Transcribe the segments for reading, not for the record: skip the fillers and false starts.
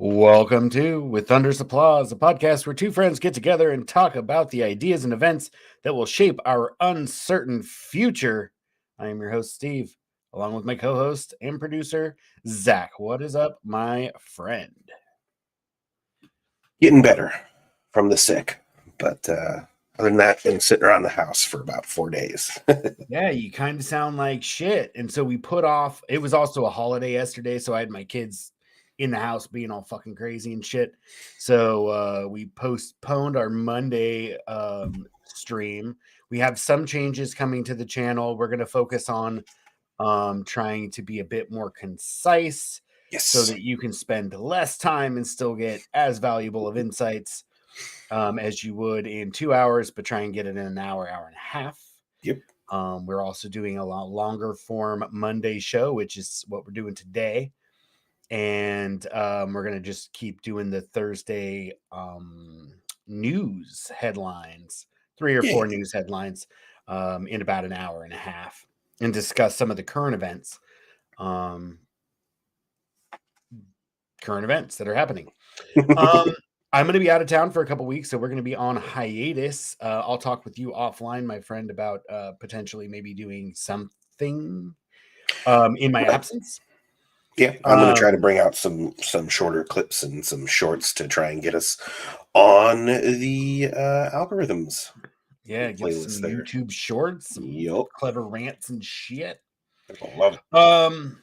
Welcome to With Thunder's Applause, a podcast where two friends get together and talk about the ideas and events that will shape our uncertain future. I am your host, Steve, along with my co-host and producer, Zach. What is up, my friend? Getting better from the sick, but other than that, been sitting around the house for about 4 days. Yeah, you kind of sound like shit. And so we put off, it was also a holiday yesterday, so I had my kids in the house being all fucking crazy and shit. So we postponed our Monday stream. We have some changes coming to the channel. We're going to focus on trying to be a bit more concise so that you can spend less time and still get as valuable of insights as you would in 2 hours, but try and get it in an hour and a half. Yep. We're also doing a lot longer form Monday show, which is what we're doing today. And we're going to just keep doing the Thursday news headlines, 3 or 4 news headlines in about an hour and a half, and discuss some of the current events that are happening. I'm going to be out of town for a couple weeks, so we're going to be on hiatus. I'll talk with you offline, my friend, about potentially maybe doing something in my absence. Yeah, I'm going to try to bring out some shorter clips and some shorts to try and get us on the algorithms. Yeah, get some there. YouTube shorts, some clever rants and shit. I love it.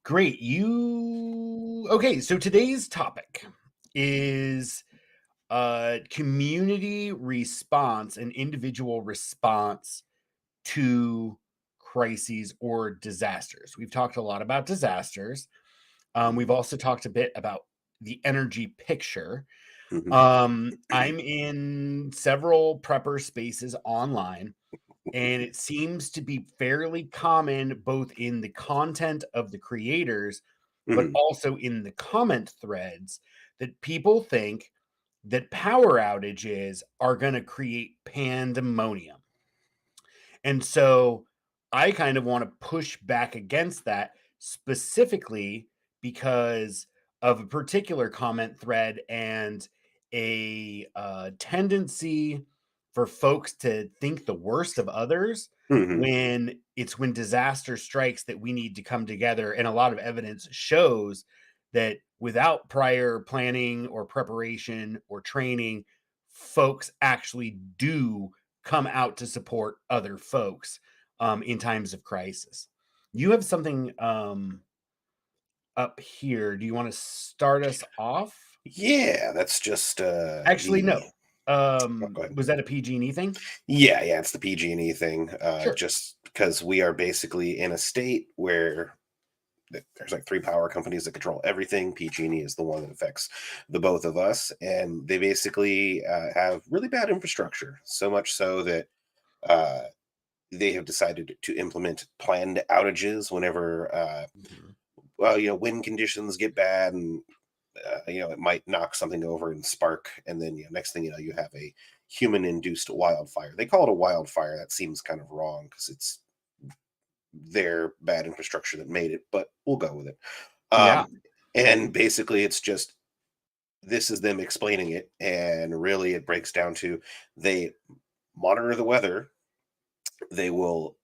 Great. Okay, so today's topic is community response and individual response to crises or disasters. We've talked a lot about disasters. We've also talked a bit about the energy picture. I'm in several prepper spaces online, and it seems to be fairly common both in the content of the creators, but also in the comment threads, that people think that power outages are going to create pandemonium. And so I kind of want to push back against that, specifically because of a particular comment thread and a tendency for folks to think the worst of others when disaster strikes that we need to come together. And a lot of evidence shows that without prior planning or preparation or training, folks actually do come out to support other folks in times of crisis. You have something up here. Do you want to start us off? Yeah, that's just actually no. Was that a PG&E thing? Yeah, it's the PG&E thing. Sure. Just because we are basically in a state where there's like 3 power companies that control everything. PG&E is the one that affects the both of us, and they basically have really bad infrastructure. So much so that they have decided to implement planned outages whenever wind conditions get bad, and it might knock something over and spark, and then next thing you know, you have a human-induced wildfire. They call it a wildfire. That seems kind of wrong because it's their bad infrastructure that made it, but we'll go with it. And basically it's just, this is them explaining it, and really it breaks down to, they monitor the weather, they will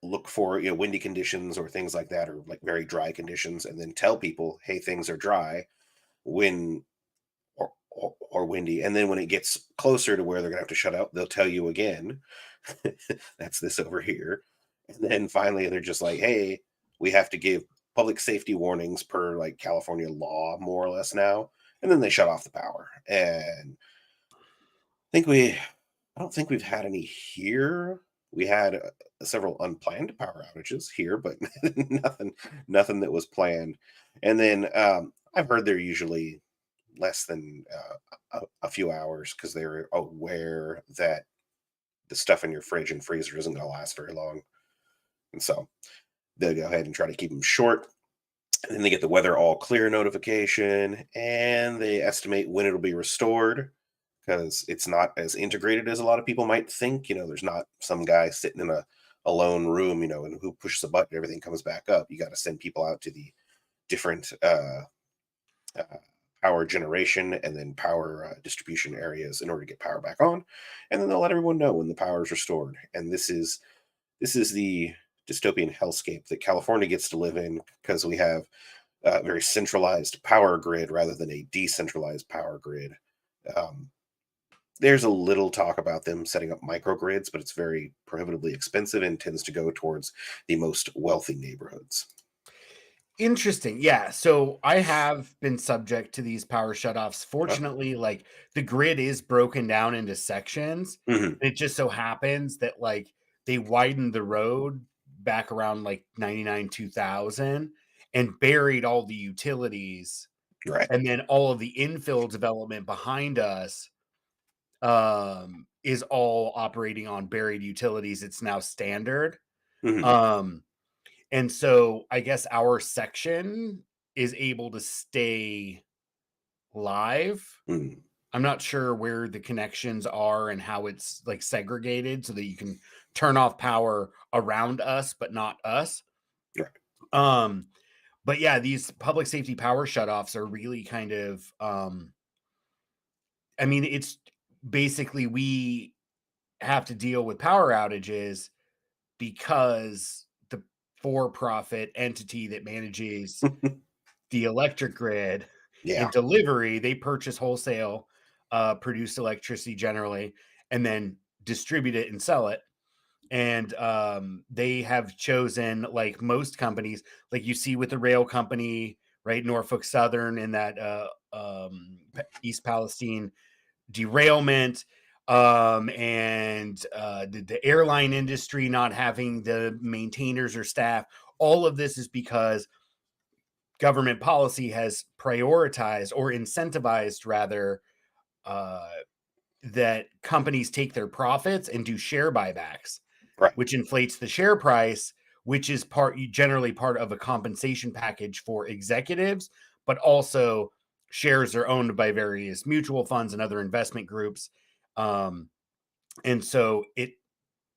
look for windy conditions or things like that, or like very dry conditions, and then tell people, hey, things are dry when or windy, and then when it gets closer to where they're gonna have to shut out, they'll tell you again. That's this over here. And then finally they're just like, hey, we have to give public safety warnings per like California law, more or less now. And then they shut off the power. And I don't think we've had any here. We had several unplanned power outages here, but nothing that was planned. And then I've heard they're usually less than a few hours, because they're aware that the stuff in your fridge and freezer isn't going to last very long. And so they'll go ahead and try to keep them short. And then they get the weather all clear notification, and they estimate when it'll be restored, because it's not as integrated as a lot of people might think. There's not some guy sitting in a lone room, and who pushes a button, everything comes back up. You got to send people out to the different uh, power generation and then power distribution areas in order to get power back on, and then they'll let everyone know when the power is restored. And this is the dystopian hellscape that California gets to live in because we have a very centralized power grid rather than a decentralized power grid. Um, there's a little talk about them setting up microgrids, but it's very prohibitively expensive and tends to go towards the most wealthy neighborhoods. Interesting. Yeah. So I have been subject to these power shutoffs. Huh? Fortunately, like the grid is broken down into sections. Hmm. It just so happens that like they widened the road back around like 99, 2000 and buried all the utilities. Right. And then all of the infill development behind us is all operating on buried utilities. It's now standard. Hmm. Um, and so I guess our section is able to stay live. Hmm. I'm not sure where the connections are and how it's like segregated so that you can turn off power around us, but not us. Right. Um, but yeah, these public safety power shutoffs are really kind of I mean, it's basically we have to deal with power outages because the for-profit entity that manages the electric grid Yeah. and delivery, they purchase wholesale, produced electricity generally, and then distribute it and sell it. And they have chosen, like most companies, like you see with the rail company, right? Norfolk Southern and that East Palestine derailment, and the airline industry not having the maintainers or staff. All of this is because government policy has prioritized or incentivized, rather, uh, that companies take their profits and do share buybacks, Right. which inflates the share price, which is generally part of a compensation package for executives, but also shares are owned by various mutual funds and other investment groups. Um, and so it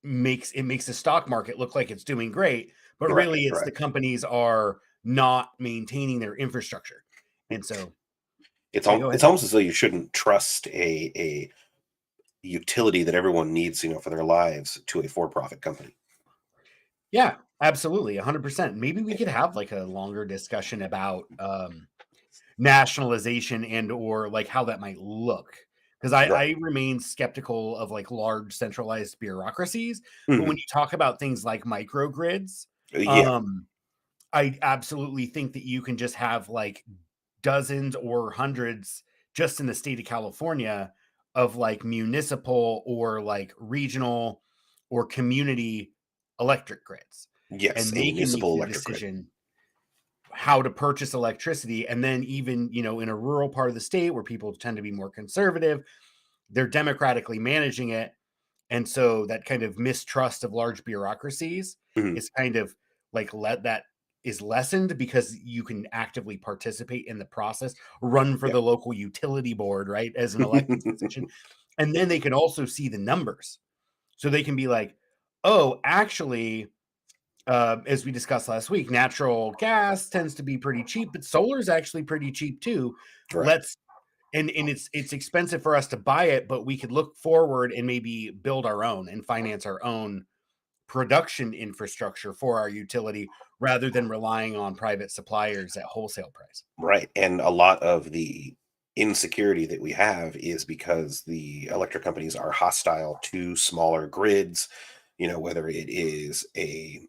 makes the stock market look like it's doing great, but Right. really it's the Right. companies are not maintaining their infrastructure. And so, yeah, go It's ahead. almost as though you shouldn't trust a utility that everyone needs, for their lives to a for-profit company. Yeah, absolutely, 100%. Maybe we could have like a longer discussion about nationalization and or like how that might look. Because Right. I remain skeptical of like large centralized bureaucracies. But when Hmm. you talk about things like microgrids, Yeah. um, I absolutely think that you can just have like dozens or hundreds just in the state of California of like municipal or like regional or community electric grids. Yes. And A they can make municipal the electric grid. decision how to purchase electricity. And then, even, in a rural part of the state where people tend to be more conservative, they're democratically managing it. And so that kind of mistrust of large bureaucracies Hmm. is kind of like let that is lessened because you can actively participate in the process, run for Yeah. the local utility board, right, as an elected position. And then they can also see the numbers. So they can be like, oh, actually, as we discussed last week, natural gas tends to be pretty cheap, but solar is actually pretty cheap too. Right. Let's and it's expensive for us to buy it, but we could look forward and maybe build our own and finance our own production infrastructure for our utility rather than relying on private suppliers at wholesale price. Right. And a lot of the insecurity that we have is because the electric companies are hostile to smaller grids, whether it is a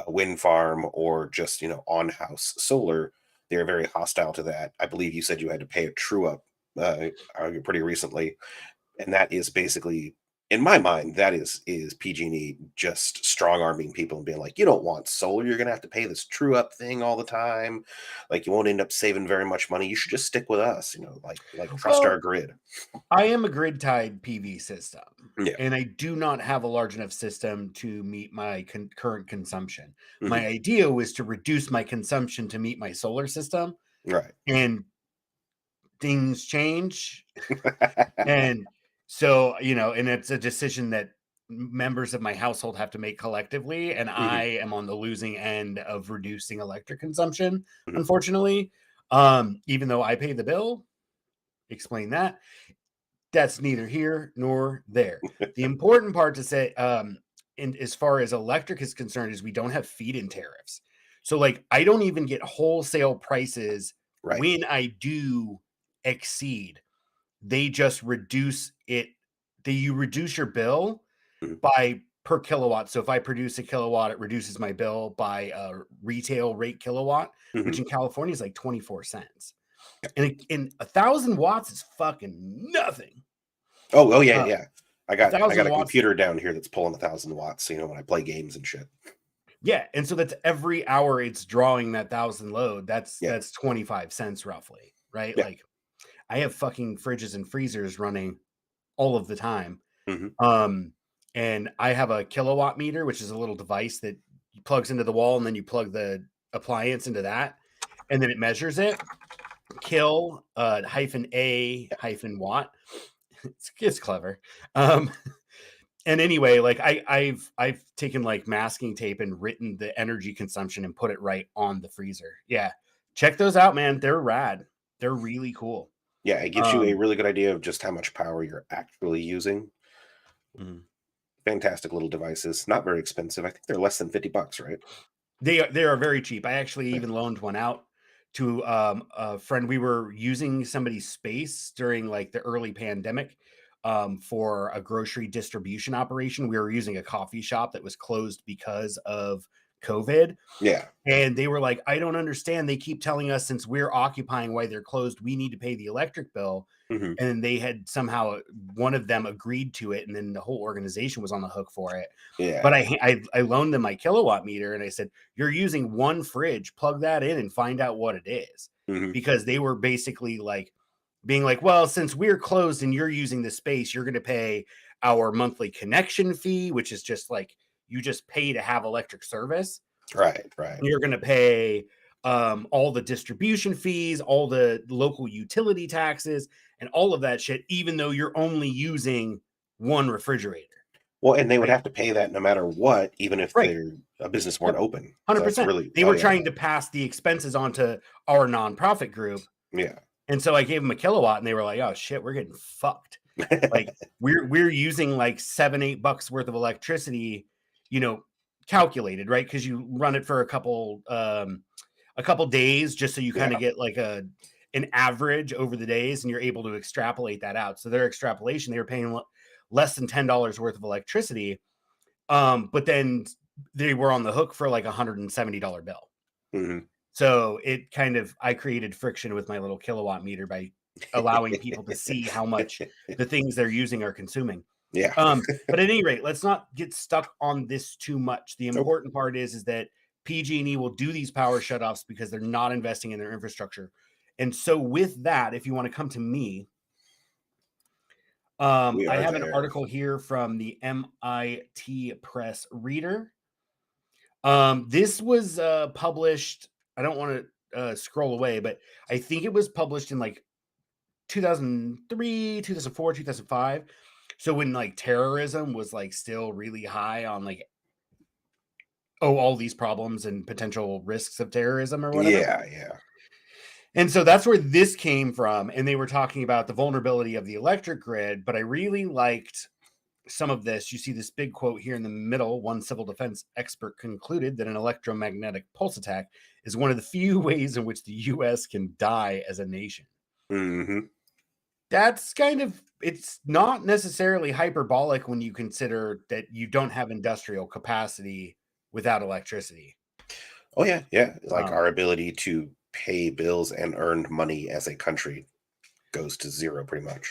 wind farm or just, on-house solar. They're very hostile to that. I believe you said you had to pay a true up pretty recently, and that is basically, in my mind, that is PG&E just strong arming people and being like, you don't want solar, you're gonna have to pay this true up thing all the time, like you won't end up saving very much money, you should just stick with us, like trust our Well, grid. I am a grid tied PV system, Yeah. and I do not have a large enough system to meet my current consumption. Hmm. My idea was to reduce my consumption to meet my solar system, Right. and things change. And so, and it's a decision that members of my household have to make collectively. And Hmm. I am on the losing end of reducing electric consumption, Hmm. unfortunately. Even though I pay the bill, explain that. That's neither here nor there. The important part to say, in as far as electric is concerned, is we don't have feed-in tariffs. So, like, I don't even get wholesale prices Right. when I do exceed. They just reduce it. You reduce your bill Mhm. by per kilowatt. So if I produce a kilowatt, it reduces my bill by a retail rate kilowatt, which Mhm. in California is like 24 cents. And 1,000 watts is fucking nothing. Oh, yeah, Uh, yeah. a I got thousand a watts, computer down here that's pulling 1,000 watts, when I play games and shit. yeah. And so that's every hour it's drawing that 1,000 load. Yeah. That's 25 cents roughly, right? Yeah. Like I have fucking fridges and freezers running all of the time. Mhm. Um, and I have a kilowatt meter, which is a little device that plugs into the wall, and then you plug the appliance into that, and then it measures it. Kill hyphen a Yeah. hyphen watt. It's clever. Um, and anyway, like I've taken like masking tape and written the energy consumption and put it right on the freezer. Yeah, check those out, man. They're rad. They're really cool. Yeah, it gives you a Um, really good idea of just how much power you're actually using. mhm. Fantastic little devices, not very expensive. I think they're less than $50, right? They are very cheap. I actually Yeah. even loaned one out to, a friend. We were using somebody's space during, like, the early pandemic, for a grocery distribution operation. We were using a coffee shop that was closed because of COVID, Yeah. and they were like, "I don't understand. They keep telling us since we're occupying while they're closed, we need to pay the electric bill." Mhm. And they had somehow one of them agreed to it, and then the whole organization was on the hook for it. Yeah. But I loaned them my kilowatt meter, and I said, "You're using one fridge. Plug that in and find out what it is," Mhm. because they were basically like being like, "Well, since we're closed and you're using the space, you're going to pay our monthly connection fee, which is just like you just pay to have electric service. Right, right. You're going to pay all the distribution fees, all the local utility taxes, and all of that shit, even though you're only using one refrigerator." Well, and they would Right. have to pay that no matter what, even if Right. their a business weren't Yep. open. So that's 100%. really They oh, were yeah. trying to pass the expenses onto our nonprofit group. Yeah. And so I gave them a kilowatt and they were like, "Oh shit, we're getting fucked." Like we're using like 7, $8 worth of electricity, you know, calculated, right? Because you run it for a couple days just so you kind Yeah. of get like an average over the days and you're able to extrapolate that out. So their extrapolation, they were paying less than $10 worth of electricity. But then they were on the hook for like $170 bill. Mhm. So it kind of I created friction with my little kilowatt meter by allowing people to see how much the things they're using are consuming. Yeah. But at any rate, let's not get stuck on this too much. The Nope. important part is that PG&E will do these power shutoffs because they're not investing in their infrastructure. And so with that, if you want to come to me, We I are have an there. article here from the MIT Press Reader. This was published. I don't want to scroll away, but I think it was published in like 2003, 2004, 2005. So when like terrorism was like still really high on like, oh, all these problems and potential risks of terrorism or whatever. Yeah, yeah. And so that's where this came from. And they were talking about the vulnerability of the electric grid. But I really liked some of this. You see this big quote here in the middle. One civil defense expert concluded that an electromagnetic pulse attack is one of the few ways in which the US can die as a nation. Mhm. That's kind of, it's not necessarily hyperbolic when you consider that you don't have industrial capacity without electricity. Oh, yeah, yeah. Like, Um, our ability to pay bills and earn money as a country goes to 0 pretty much.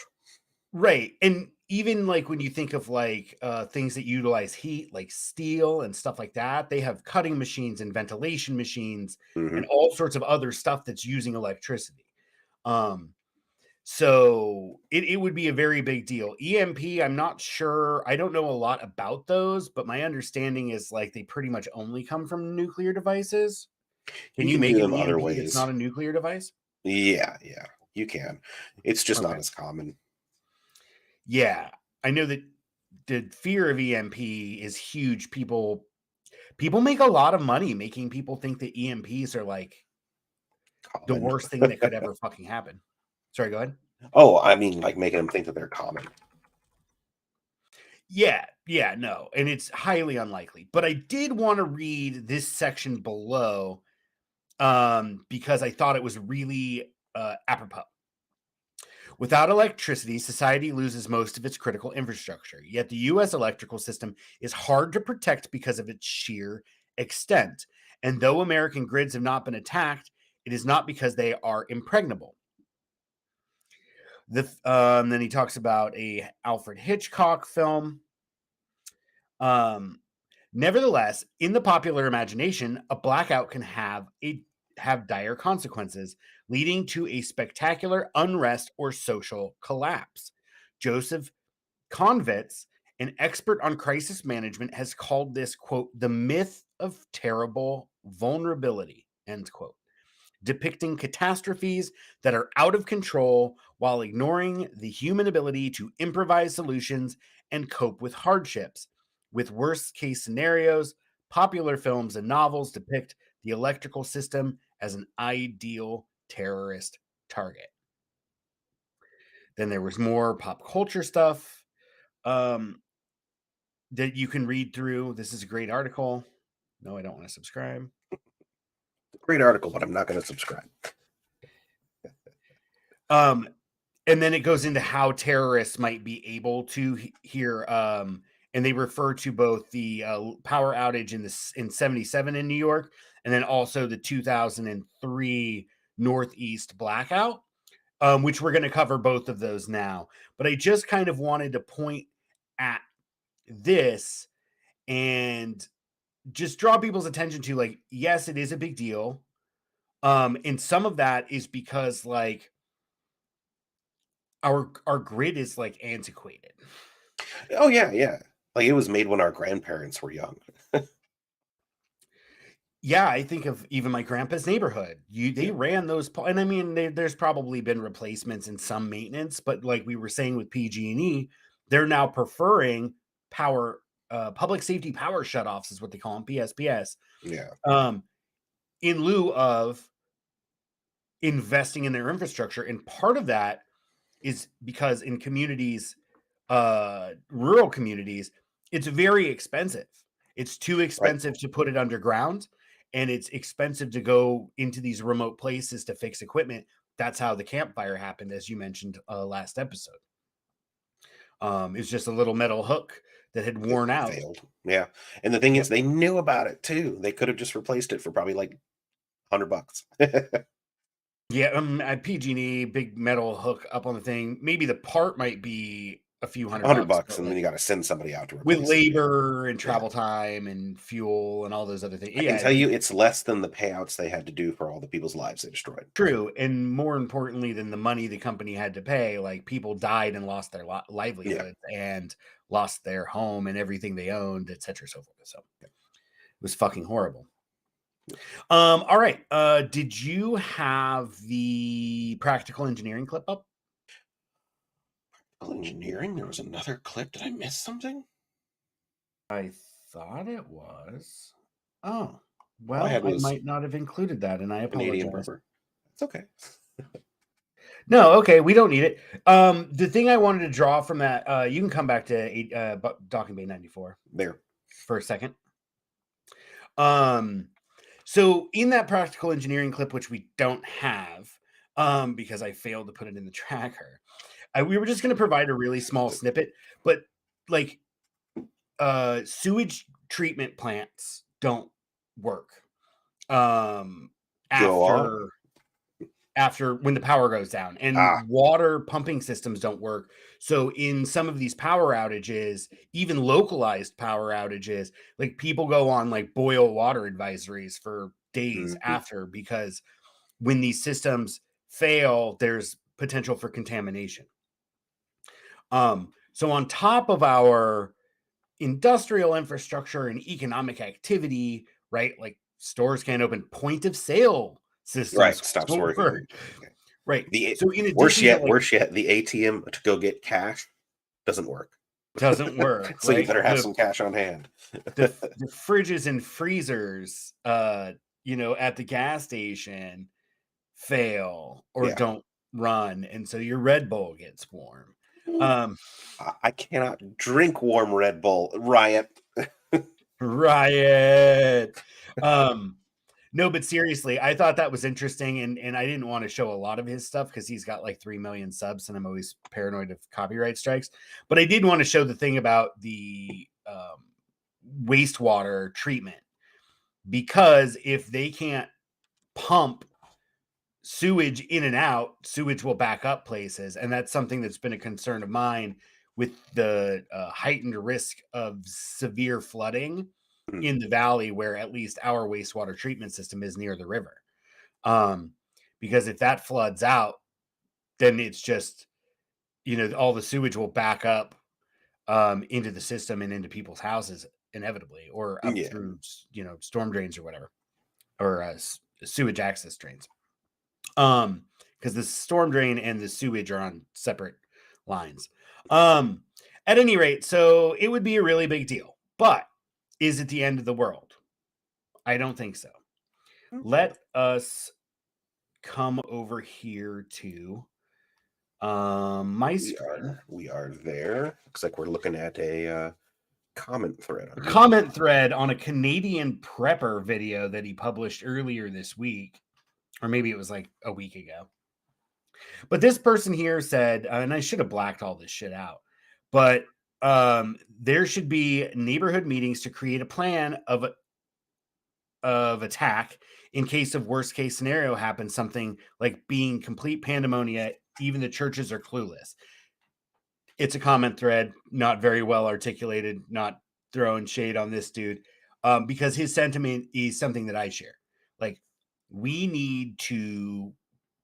right. And even like when you think of like things that utilize heat, like steel and stuff like that, they have cutting machines and ventilation machines and Mhm. all sorts of other stuff that's using electricity. Um, So it would be a very big deal. EMP, I'm not sure. I don't know a lot about those, but my understanding is like they pretty much only come from nuclear devices. Can You you can do make an them other EMP that's ways. not a nuclear device? Yeah, yeah. You can. It's just not Okay. as common. Yeah. I know that the fear of EMP is huge. People make a lot of money making people think that EMPs are like the Common. worst thing that could ever fucking happen. Sorry, go ahead. Oh, I mean, like making them think that they're common. Yeah, yeah, no, and it's highly unlikely. But I did want to read this section below because I thought it was really apropos. Without electricity, society loses most of its critical infrastructure. Yet the US electrical system is hard to protect because of its sheer extent. And though American grids have not been attacked, it is not because they are impregnable. Then he talks about a Alfred Hitchcock film. Um, Nevertheless, in the popular imagination, a blackout can have dire consequences, leading to a spectacular unrest or social collapse. Joseph Convitz, an expert on crisis management, has called this, quote, the myth of terrible vulnerability, end quote, depicting catastrophes that are out of control while ignoring the human ability to improvise solutions and cope with hardships. With worst case scenarios, popular films and novels depict the electrical system as an ideal terrorist target. Then there was more pop culture stuff um, that you can read through. This is a great article. No, I don't want to subscribe. Great article, but I'm not going to subscribe. And then it goes into how terrorists might be able to hear. And they refer to both the power outage in 77 in New York, and then also the 2003 Northeast blackout, which we're going to cover both of those now. But I just kind of wanted to point at this and just draw people's attention to, like, yes, it is a big deal. And some of that is because, like, our grid is like antiquated. Oh yeah, yeah. Like it was made when our grandparents were young. Yeah, I think of even my grandpa's neighborhood. They Yeah. ran those, and I mean, there's probably been replacements and some maintenance, but like we were saying with PG&E, they're now preferring power, public safety power shutoffs is what they call them, PSPS, Yeah. um, in lieu of investing in their infrastructure. And part of that is because in communities, rural communities, it's very expensive. It's too Right. expensive to put it underground, and it's expensive to go into these remote places to fix equipment. That's how the campfire happened, as you mentioned last episode. It's just a little metal hook that had It worn out. failed. Yeah. And the thing Yep. is, they knew about it too. They could have just replaced it for probably like $100. Yeah, at PG&E, big metal hook up on the thing. Maybe the part might be a few hundred hundred bucks, bucks, but and then like you got to send somebody out to with replace it. labor and Yeah. travel time and fuel and all those other things. I can Yeah, tell you, it's less than the payouts they had to do for all the people's lives they destroyed. true, and more importantly than the money the company had to pay, like, people died and lost their Yeah. livelihoods and lost their home and everything they owned, etcetera, so forth, so it was fucking horrible. All right, did you have the practical engineering clip up? Engineering. There was another clip. Did I miss something? I thought it was. Oh, All I well, had I was might not have included that, and I Canadian apologize. River. It's okay. No, okay, we don't need it. The thing I wanted to draw from that, you can come back to Docking Bay 94 There. for a second. So in that practical engineering clip, which we don't have, because I failed to put it in the tracker, we were just going to provide a really small snippet, but like sewage treatment plants don't work Go on. after when the power goes down, Ah. and water pumping systems don't work. So in some of these power outages, even localized power outages, like people go on like boil water advisories for days Mhm. after, because when these systems fail, there's potential for contamination. So on top of our industrial infrastructure and economic activity, right? Like stores can't open, point of sale systems Right. Stops don't work. working. Okay. Right. The So in worse addition to yet, like worse yet, the ATM to go get cash doesn't work. doesn't work, So you right? better have some cash on hand. The fridges and freezers, at the gas station fail or Yeah. don't run, and so your Red Bull gets warm. Mm. Um, I cannot drink warm Red Bull. Riot. riot. Um, no, but seriously, I thought that was interesting, and I didn't want to show a lot of his stuff because he's got like 3 million subs, and I'm always paranoid of copyright strikes. But I did want to show the thing about the wastewater treatment, because if they can't pump sewage in and out, sewage will back up places. And that's something that's been a concern of mine with the heightened risk of severe flooding Mm. in the valley, where at least our wastewater treatment system is near the river. Um, because if that floods out, then it's just, all the sewage will back up into the system and into people's houses inevitably, or up Yeah. through, storm drains or whatever, or sewage access drains. Because the storm drain and the sewage are on separate lines. At any rate, so it would be a really big deal. But is it the end of the world? I don't think so. Okay. Let us come over here to my screen. We are there. Looks like we're looking at a comment thread A on YouTube. comment thread on a Canadian prepper video that he published earlier this week, or maybe it was like a week ago. But this person here said, and I should have blacked all this shit out, but there should be neighborhood meetings to create a plan of attack in case of worst case scenario happens, something like being complete pandemonium. Even the churches are clueless. It's a comment thread, not very well articulated, not throwing shade on this dude, because his sentiment is something that I share. Like, we need to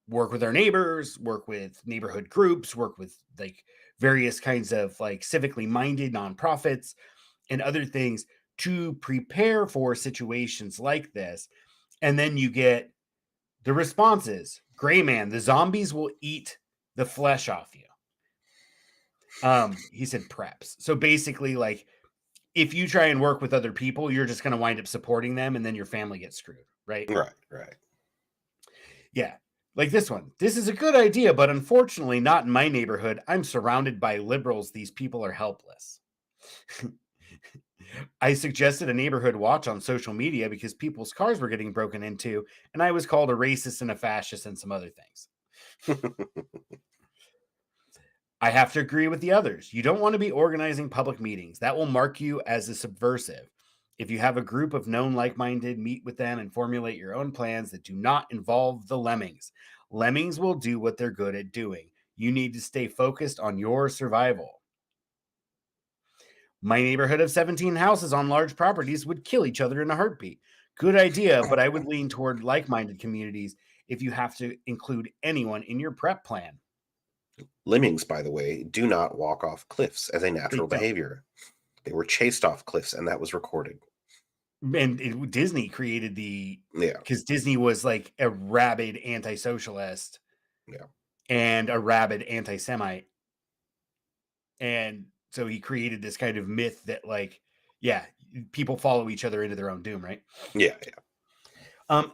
work with our neighbors, work with neighborhood groups, work with like various kinds of like civically minded nonprofits and other things to prepare for situations like this. And then you get the responses. Gray man, the zombies will eat the flesh off you. He said preps. So basically, like, if you try and work with other people, you're just going to wind up supporting them, and then your family gets screwed, right? Right. Yeah. Like this one. This is a good idea, but unfortunately not in my neighborhood. I'm surrounded by liberals. These people are helpless. I suggested a neighborhood watch on social media because people's cars were getting broken into, and I was called a racist and a fascist and some other things. I have to agree with the others. You don't want to be organizing public meetings. That will mark you as a subversive. If you have a group of known like-minded, meet with them and formulate your own plans that do not involve the lemmings. Lemmings will do what they're good at doing. You need to stay focused on your survival. My neighborhood of 17 houses on large properties would kill each other in a heartbeat. Good idea, but I would lean toward like-minded communities if you have to include anyone in your prep plan. Lemmings, by the way, do not walk off cliffs as a They natural don't. behavior. They were chased off cliffs, and that was recorded. And Disney created Yeah. because Disney was like a rabid anti-socialist Yeah. and a rabid anti-Semite. And so he created this kind of myth that, like, yeah, people follow each other into their own doom, right? Yeah.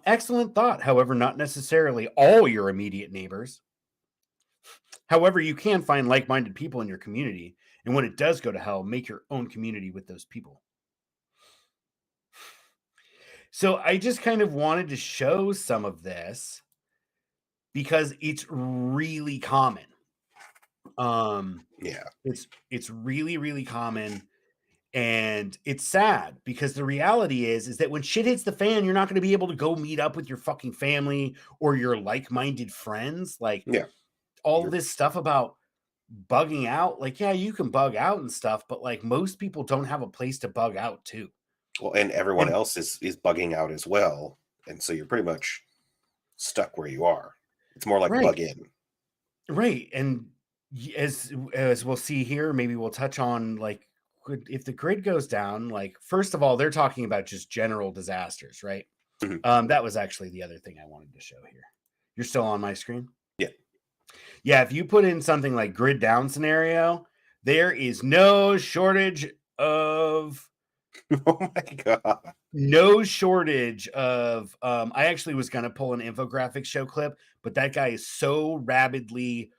Excellent thought. However, not necessarily all your immediate neighbors. However, you can find like-minded people in your community. And when it does go to hell, make your own community with those people. So I just kind of wanted to show some of this because it's really common. Yeah. It's really, really common, and it's sad because the reality is that when shit hits the fan, you're not going to be able to go meet up with your fucking family or your like-minded friends. Like, Yeah. all You're this stuff about bugging out, like, yeah, you can bug out and stuff, but like most people don't have a place to bug out too. well, and everyone And else is bugging out as well, and so you're pretty much stuck where you are. It's more like right, bug in. right, and as we'll see here, maybe we'll touch on like if the grid goes down. Like, first of all, they're talking about just general disasters, right? Mhm. That was actually the other thing I wanted to show here. You're still on my screen. Yeah. Yeah, if you put in something like grid down scenario, there is no shortage of Oh my god. No shortage of I actually was gonna pull an infographic show clip, but that guy is so rabidly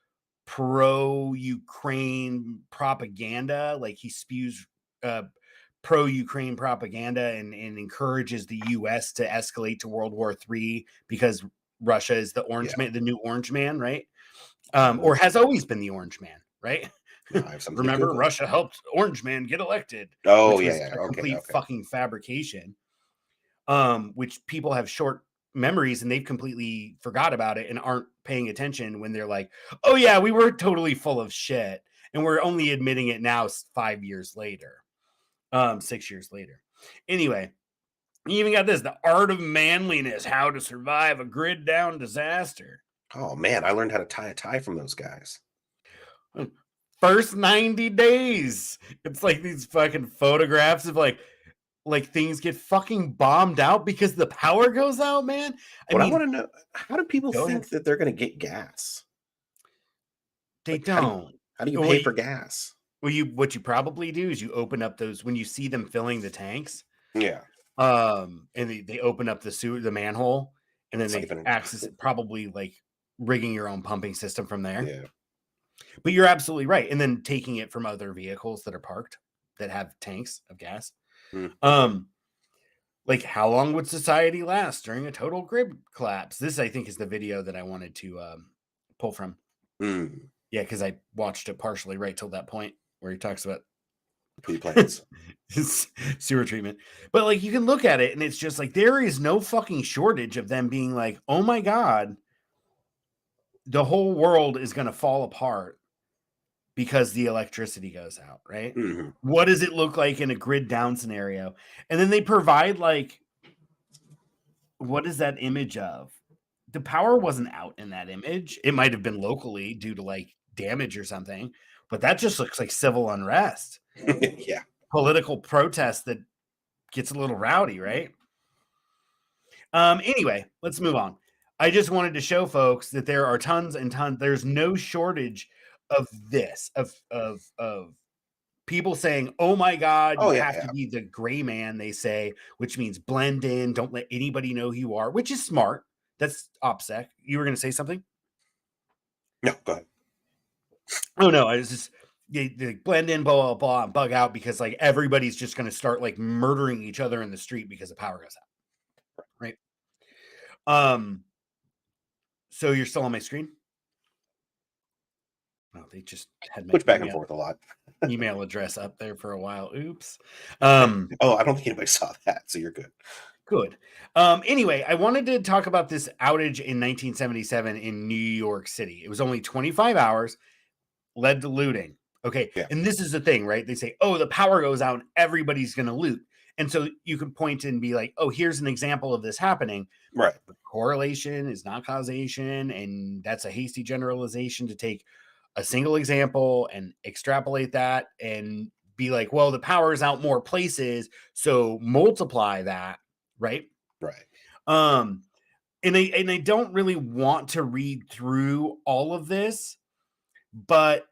pro-Ukraine propaganda, like he spews uh pro-Ukraine propaganda and encourages the US to escalate to World War III because Russia is the orange Yeah. man, the new orange man, right? Mhm. Or has always been the orange man, right? Now I have something to Remember, Google. Russia helped Orange Man get elected, Oh, which yeah, was yeah. a Okay, complete okay. fucking fabrication, which people have short memories and they've completely forgot about it and aren't paying attention when they're like, oh, yeah, we were totally full of shit. And we're only admitting it now 5 years later, 6 years later. Anyway, you even got this the art of manliness, how to survive a grid down disaster. Oh, man, I learned how to tie a tie from those guys. First 90 days. It's like these fucking photographs of like things get fucking bombed out because the power goes out, man. I What I mean, wanna know, how do people go ahead. think that they're gonna get gas? They Like, don't. how do you Well, pay for gas? you what you probably do is you open up those when you see them filling the tanks, Yeah, and they open up the sewer, the manhole, and then they siphoning. access it, probably like rigging your own pumping system from there. Yeah. But you're absolutely right. And then taking it from other vehicles that are parked that have tanks of gas. Mm, Um, like how long would society last during a total grid collapse? This, I think, is the video that I wanted to pull from. mm. Yeah, because I watched it partially right till that point where he talks about Pre-plans. his sewer treatment. But like you can look at it and it's just like there is no fucking shortage of them being like, oh my God, the whole world is gonna fall apart because the electricity goes out, right? Mhm. What does it look like in a grid down scenario? And then they provide like, what is that image of? The power wasn't out in that image. It might have been locally due to like damage or something, but that just looks like civil unrest, Yeah. political protest that gets a little rowdy, right? Anyway, let's move on. I just wanted to show folks that there are tons and tons. There's no shortage of this, of people saying, "Oh my God, Oh, you yeah, have to yeah. be the gray man." They say, which means blend in, don't let anybody know who you are, which is smart. That's OPSEC. You were going to say something? No, go ahead. Oh no, I was just they blend in, blah blah blah, and bug out because like everybody's just going to start like murdering each other in the street because the power goes out, right? Um, so you're still on my screen? Oh, they just had my Switch back and forth a lot. email address up there for a while. Oops. Oh, I don't think anybody saw that, so you're good. Good. Anyway, I wanted to talk about this outage in 1977 in New York City. It was only 25 hours, led to looting. Okay. Yeah, And this is the thing, right? They say, oh, the power goes out, everybody's going to loot. And so you can point and be like, oh, here's an example of this happening. right. But correlation is not causation. And that's a hasty generalization to take a single example and extrapolate that and be like, well, the power is out more places. So multiply that, right? Right. Um, and I don't really want to read through all of this, but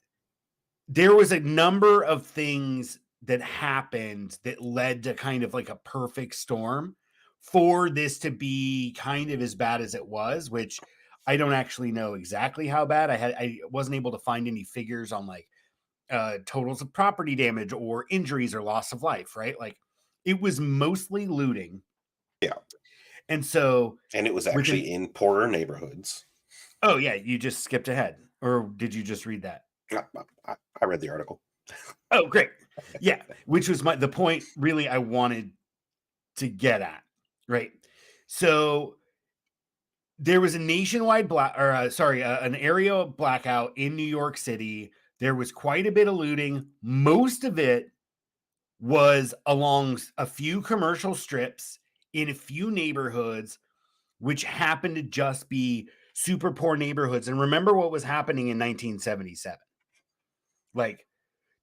there was a number of things that happened that led to kind of like a perfect storm for this to be kind of as bad as it was, which I don't actually know exactly how bad. I wasn't able to find any figures on like totals of property damage or injuries or loss of life, right? Like it was mostly looting. Yeah. And so And it was within actually in poorer neighborhoods. oh yeah, you just skipped ahead. Or did you just read that? I read the article. Oh, great. Yeah, which was the point really I wanted to get at, right? So there was a nationwide black, or sorry, an area blackout in New York City. There was quite a bit of looting. Most of it was along a few commercial strips in a few neighborhoods, which happened to just be super poor neighborhoods. And remember what was happening in 1977? Like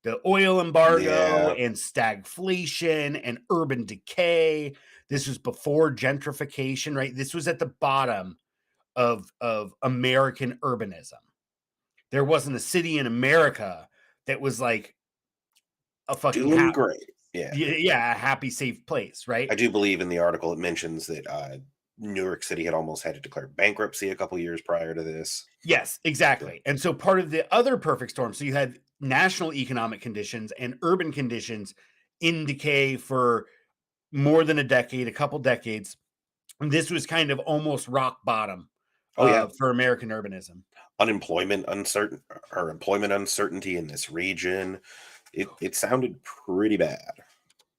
the oil embargo Yeah. and stagflation and urban decay. This was before gentrification, right? This was at the bottom of American urbanism. There wasn't a city in America that was like a fucking Doing hat great. Yeah. Yeah, a happy, safe place, right? I do believe in the article it mentions that New York City had almost had to declare bankruptcy a couple years prior to this. Yes, Yeah. exactly. And so part of the other perfect storm, so you had national economic conditions and urban conditions in decay for more than a decade, a couple decades. And this was kind of almost rock bottom Oh yeah. for American urbanism. Employment uncertainty in this region. It sounded pretty bad.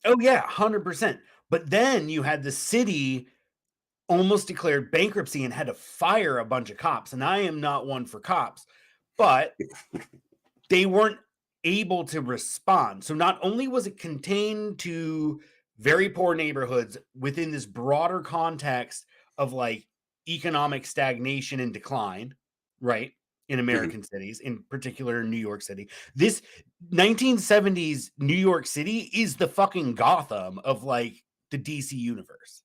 Oh yeah, 100%. But then you had the city almost declared bankruptcy and had to fire a bunch of cops. And I am not one for cops, but they weren't able to respond. So not only was it contained to very poor neighborhoods within this broader context of like economic stagnation and decline, right? In Mhm. American cities, in particular New York City. This 1970s New York City is the fucking Gotham of like the DC universe,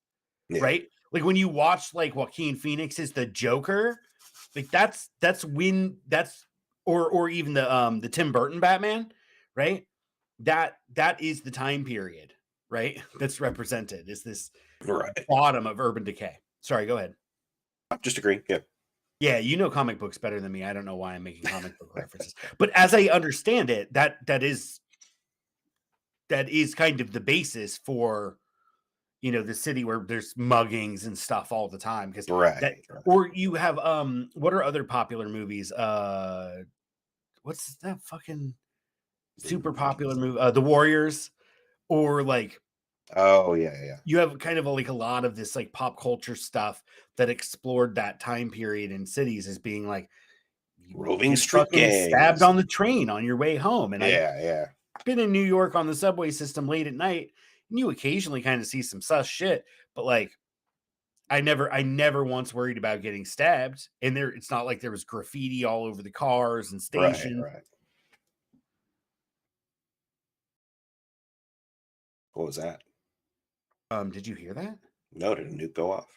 Yeah. right? Like when you watch like Joaquin Phoenix's The Joker, like that's when that's or even the Tim Burton Batman, right? That is the time period, right? That's represented is this Right. bottom of urban decay. Sorry, go ahead. I just agree. Yeah. Yeah, you know comic books better than me. I don't know why I'm making comic book references. But as I understand it, that is kind of the basis for the city where there's muggings and stuff all the time because that Right. Right. or you have what are other popular movies? What's that fucking The super popular movies. movie? The Warriors or like Oh yeah. Yeah. you have kind of like a lot of this like pop culture stuff that explored that time period in cities as being like you Roving get street fucking stabbed gangs. on the train on your way home. And I've Yeah. Yeah. been in New York on the subway system late at night, and you occasionally kind of see some sus shit, but like I never once worried about getting stabbed. And it's not like there was graffiti all over the cars and Right. stations. Right. What was that? Did you hear that? No, did a nuke go off?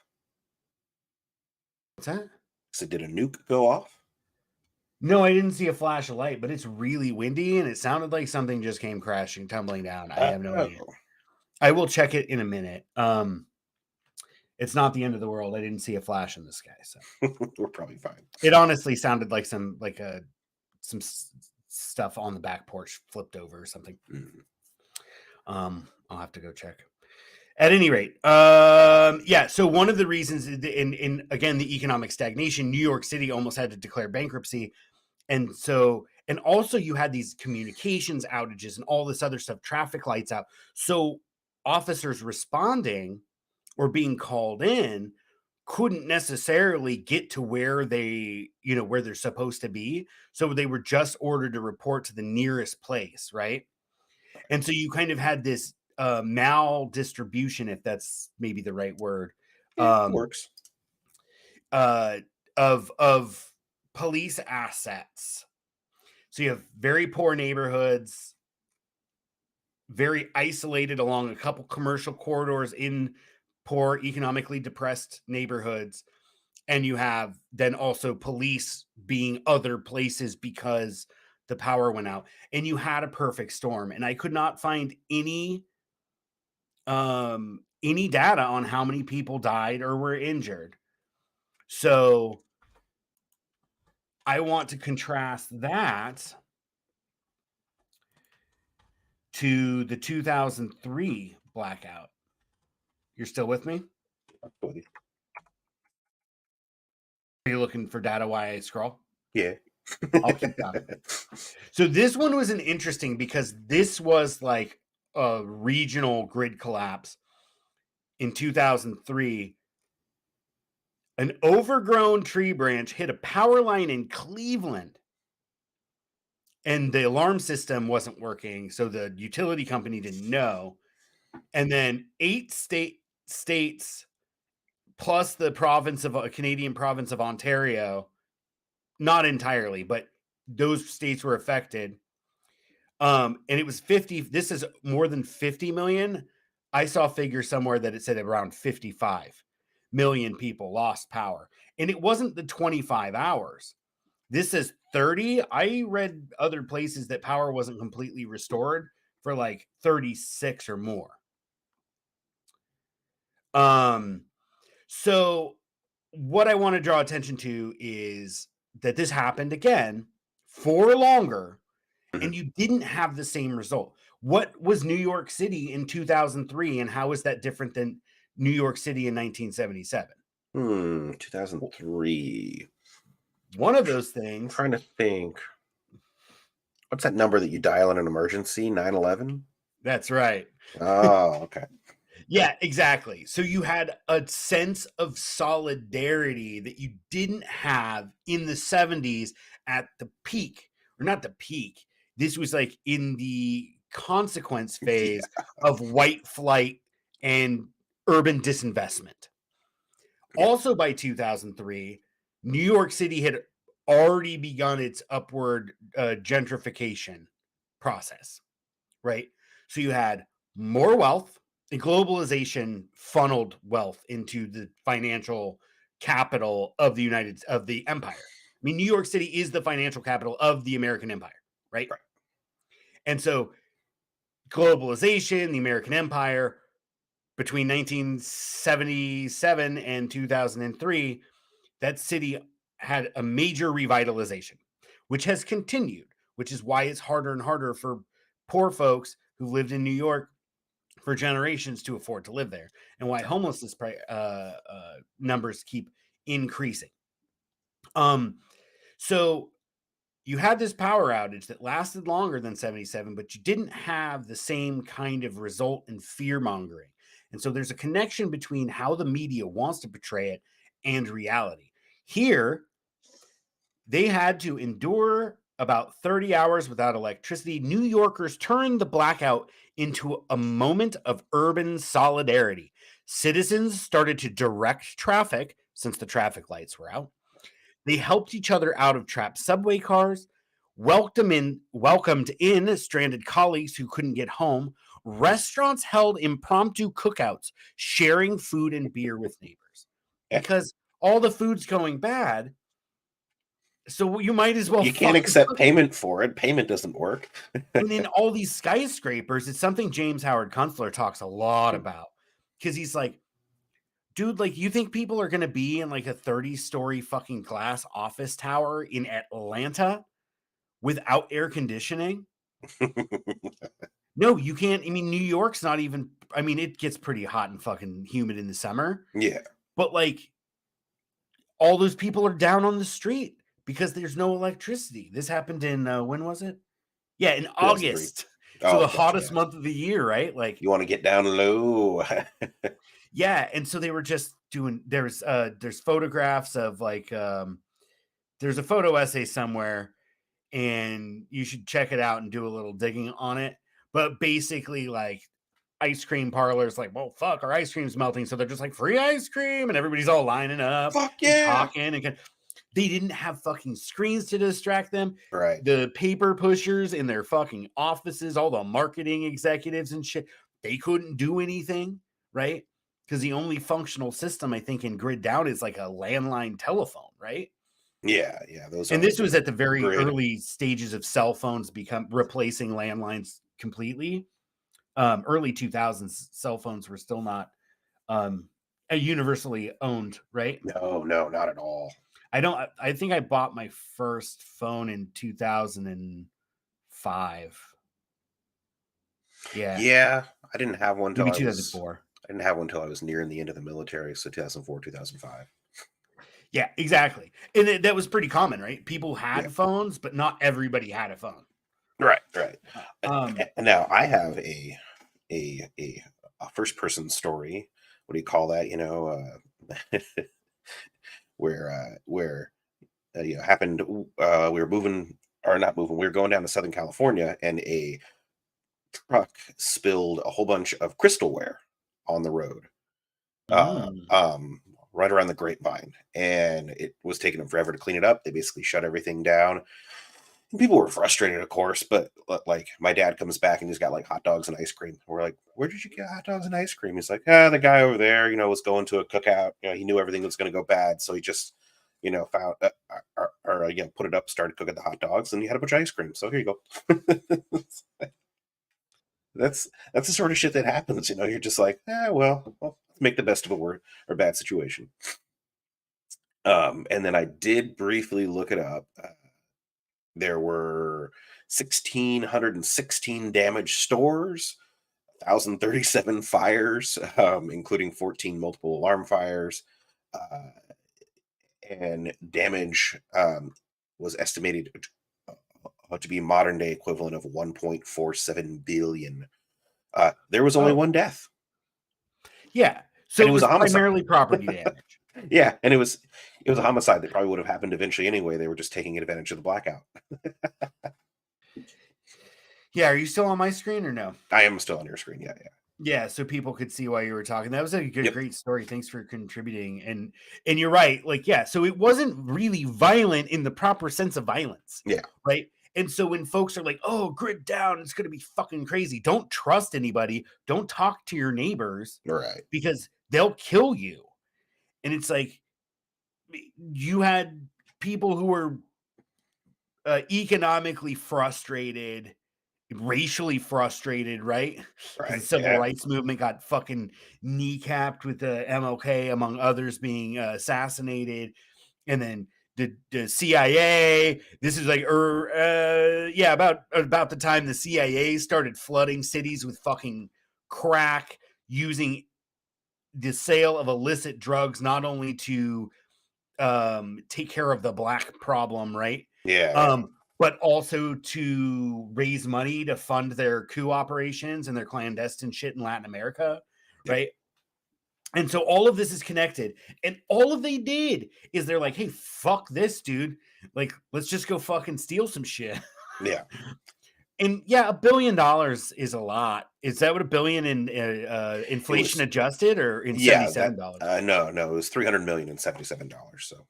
What's that? So did a nuke go off? No, I didn't see a flash of light, but it's really windy and it sounded like something just came crashing, tumbling down. I have no idea. Oh, I will check it in a minute. It's not the end of the world. I didn't see a flash in the sky, so we're probably fine. it honestly sounded like some stuff on the back porch flipped over or something. Mhm. I'll have to go check. At any rate, yeah. So one of the reasons in again the economic stagnation, New York City almost had to declare bankruptcy, and also you had these communications outages and all this other stuff, traffic lights out. So officers responding or being called in couldn't necessarily get to where where they're supposed to be. So they were just ordered to report to the nearest place, right? And so you kind of had this maldistribution, if that's maybe the right word, Yeah, um, works. uh, of police assets. So you have very poor neighborhoods, very isolated along a couple commercial corridors in poor, economically depressed neighborhoods. And you have then also police being other places because the power went out. And you had a perfect storm. And I could not find any data on how many people died or were injured. So I want to contrast that to the 2003 blackout. You're still with me? Are you looking for data while I scroll? Yeah. I'll keep talking. So this one was an interesting because this was like a regional grid collapse in 2003. An overgrown tree branch hit a power line in Cleveland and the alarm system wasn't working. So the utility company didn't know. And then 8 states plus the province of a Canadian province of Ontario, not entirely, but those states were affected. And it was 50. This is more than 50 million. I saw figures somewhere that it said around 55 million people lost power. And it wasn't the 25 hours. This is 30. I read other places that power wasn't completely restored for like 36 or more. Um, so what I want to draw attention to is that this happened again for longer, Mhm. and you didn't have the same result. What was New York City in 2003, and how is that different than New York City in 1977? 2003. One of those things. Trying to think. What's that number that you dial in an emergency? 911? That's right. Oh, okay. Yeah, exactly. So you had a sense of solidarity that you didn't have in the 70s at the peak, or not the peak. This was like in the consequence phase Yeah. of white flight and urban disinvestment. Yeah. Also by 2003, New York City had already begun its upward gentrification process, right? So you had more wealth, and globalization funneled wealth into the financial capital of the empire. I mean, New York City is the financial capital of the American empire, right? Right. And so globalization, the American empire, between 1977 and 2003, that city had a major revitalization, which has continued, which is why it's harder and harder for poor folks who lived in New York for generations to afford to live there, and why homelessness numbers keep increasing. Um, so you had this power outage that lasted longer than 77, but you didn't have the same kind of result in fear mongering. And so there's a connection between how the media wants to portray it and reality. Here, they had to endure about 30 hours without electricity. New Yorkers turned the blackout into a moment of urban solidarity. Citizens started to direct traffic since the traffic lights were out. They helped each other out of trapped subway cars, welcomed in stranded colleagues who couldn't get home. Restaurants held impromptu cookouts, sharing food and beer with neighbors. Yeah. Because all the food's going bad, so you might as well You can't fucking accept cook it. payment for it. Payment doesn't work. And then all these skyscrapers, it's something James Howard Kunstler talks a lot about. Because he's like, dude, like, you think people are gonna be in like a 30-story fucking glass office tower in Atlanta without air conditioning? No, you can't. I mean, New York's not even, I mean, it gets pretty hot and fucking humid in the summer, Yeah. but like all those people are down on the street because there's no electricity. This happened in when was it? Yeah, in 2003. August. So the Oh, gotcha. hottest Yeah. month of the year, right? Like, You want to get down low. yeah, and so they were just doing, there's photographs of like there's a photo essay somewhere, and you should check it out and do a little digging on it. But basically, like, ice cream parlors, like, well, fuck, our ice cream's melting, so they're just like, free ice cream, and everybody's all lining up Fuck and yeah. talking, and they didn't have fucking screens to distract them. Right. The paper pushers in their fucking offices, all the marketing executives and shit, they couldn't do anything, right? Because the only functional system, I think, in grid down is like a landline telephone, right? Yeah. Yeah. Those And are this was the at the very grid. early stages of cell phones become replacing landlines completely. Early 2000s cell phones were still not um universally owned, right? No, no, not at all. I think I bought my first phone in 2005. Yeah, Yeah. I didn't have one till maybe I was 2004. I didn't have one till I was nearing the end of the military, so 2004, 2005. Yeah, exactly. And that was pretty common, right? People Yeah. had phones, but not everybody had a phone. Right, right. Um, Now I have a a, a first person story. What do you call that? Where happened. We were moving or not moving. We were going down to Southern California, and a truck spilled a whole bunch of crystalware on the road. Uh, mm, um, right around the Grapevine, and it was taking them forever to clean it up. They basically shut everything down. People were frustrated, of course, but like my dad comes back and he's got like hot dogs and ice cream. We're like, "Where did you get hot dogs and ice cream?" He's like, "Ah, the guy over there, was going to a cookout. He knew everything was going to go bad, so he just, found put it up, started cooking the hot dogs, and he had a bunch of ice cream. So here you go." that's the sort of shit that happens. You're just like, well, make the best of a word or bad situation. And then I did briefly look it up. There were 1,616 damaged stores, 1,037 fires, including 14 multiple alarm fires, uh, and damage was estimated to be modern day equivalent of 1.47 billion. There was only Oh, one death, yeah. and So it it was was a homicide. primarily property damage. Yeah, and it was a homicide that probably would have happened eventually anyway. They were just taking advantage of the blackout. Yeah, are you still on my screen or no? I am still on your screen. Yeah, yeah. Yeah, so people could see why you were talking. That was a good, Yep. great story. Thanks for contributing. And you're right. Like, yeah, so it wasn't really violent in the proper sense of violence, Yeah. right? And so when folks are like, "Oh, grid down, it's going to be fucking crazy," don't trust anybody. Don't talk to your neighbors Right. because they'll kill you. And it's like you had people who were economically frustrated, racially frustrated, right? Because the Right. civil Yeah. rights movement got fucking kneecapped with the MLK, among others, being assassinated, and then the CIA. This is like, yeah, about the time the CIA started flooding cities with fucking crack, using the sale of illicit drugs not only to take care of the black problem, right? Yeah. Yeah. Um, but also to raise money to fund their coup operations and their clandestine shit in Latin America, Yep. right? And so all of this is connected. And all of they did is they're like, hey, fuck this, dude. Like, let's just go fucking steal some shit. Yeah. And yeah, $1 billion is a lot. Is that what a billion in It inflation was. adjusted, or in Yeah. That. $77? No. It was 300,077,000. So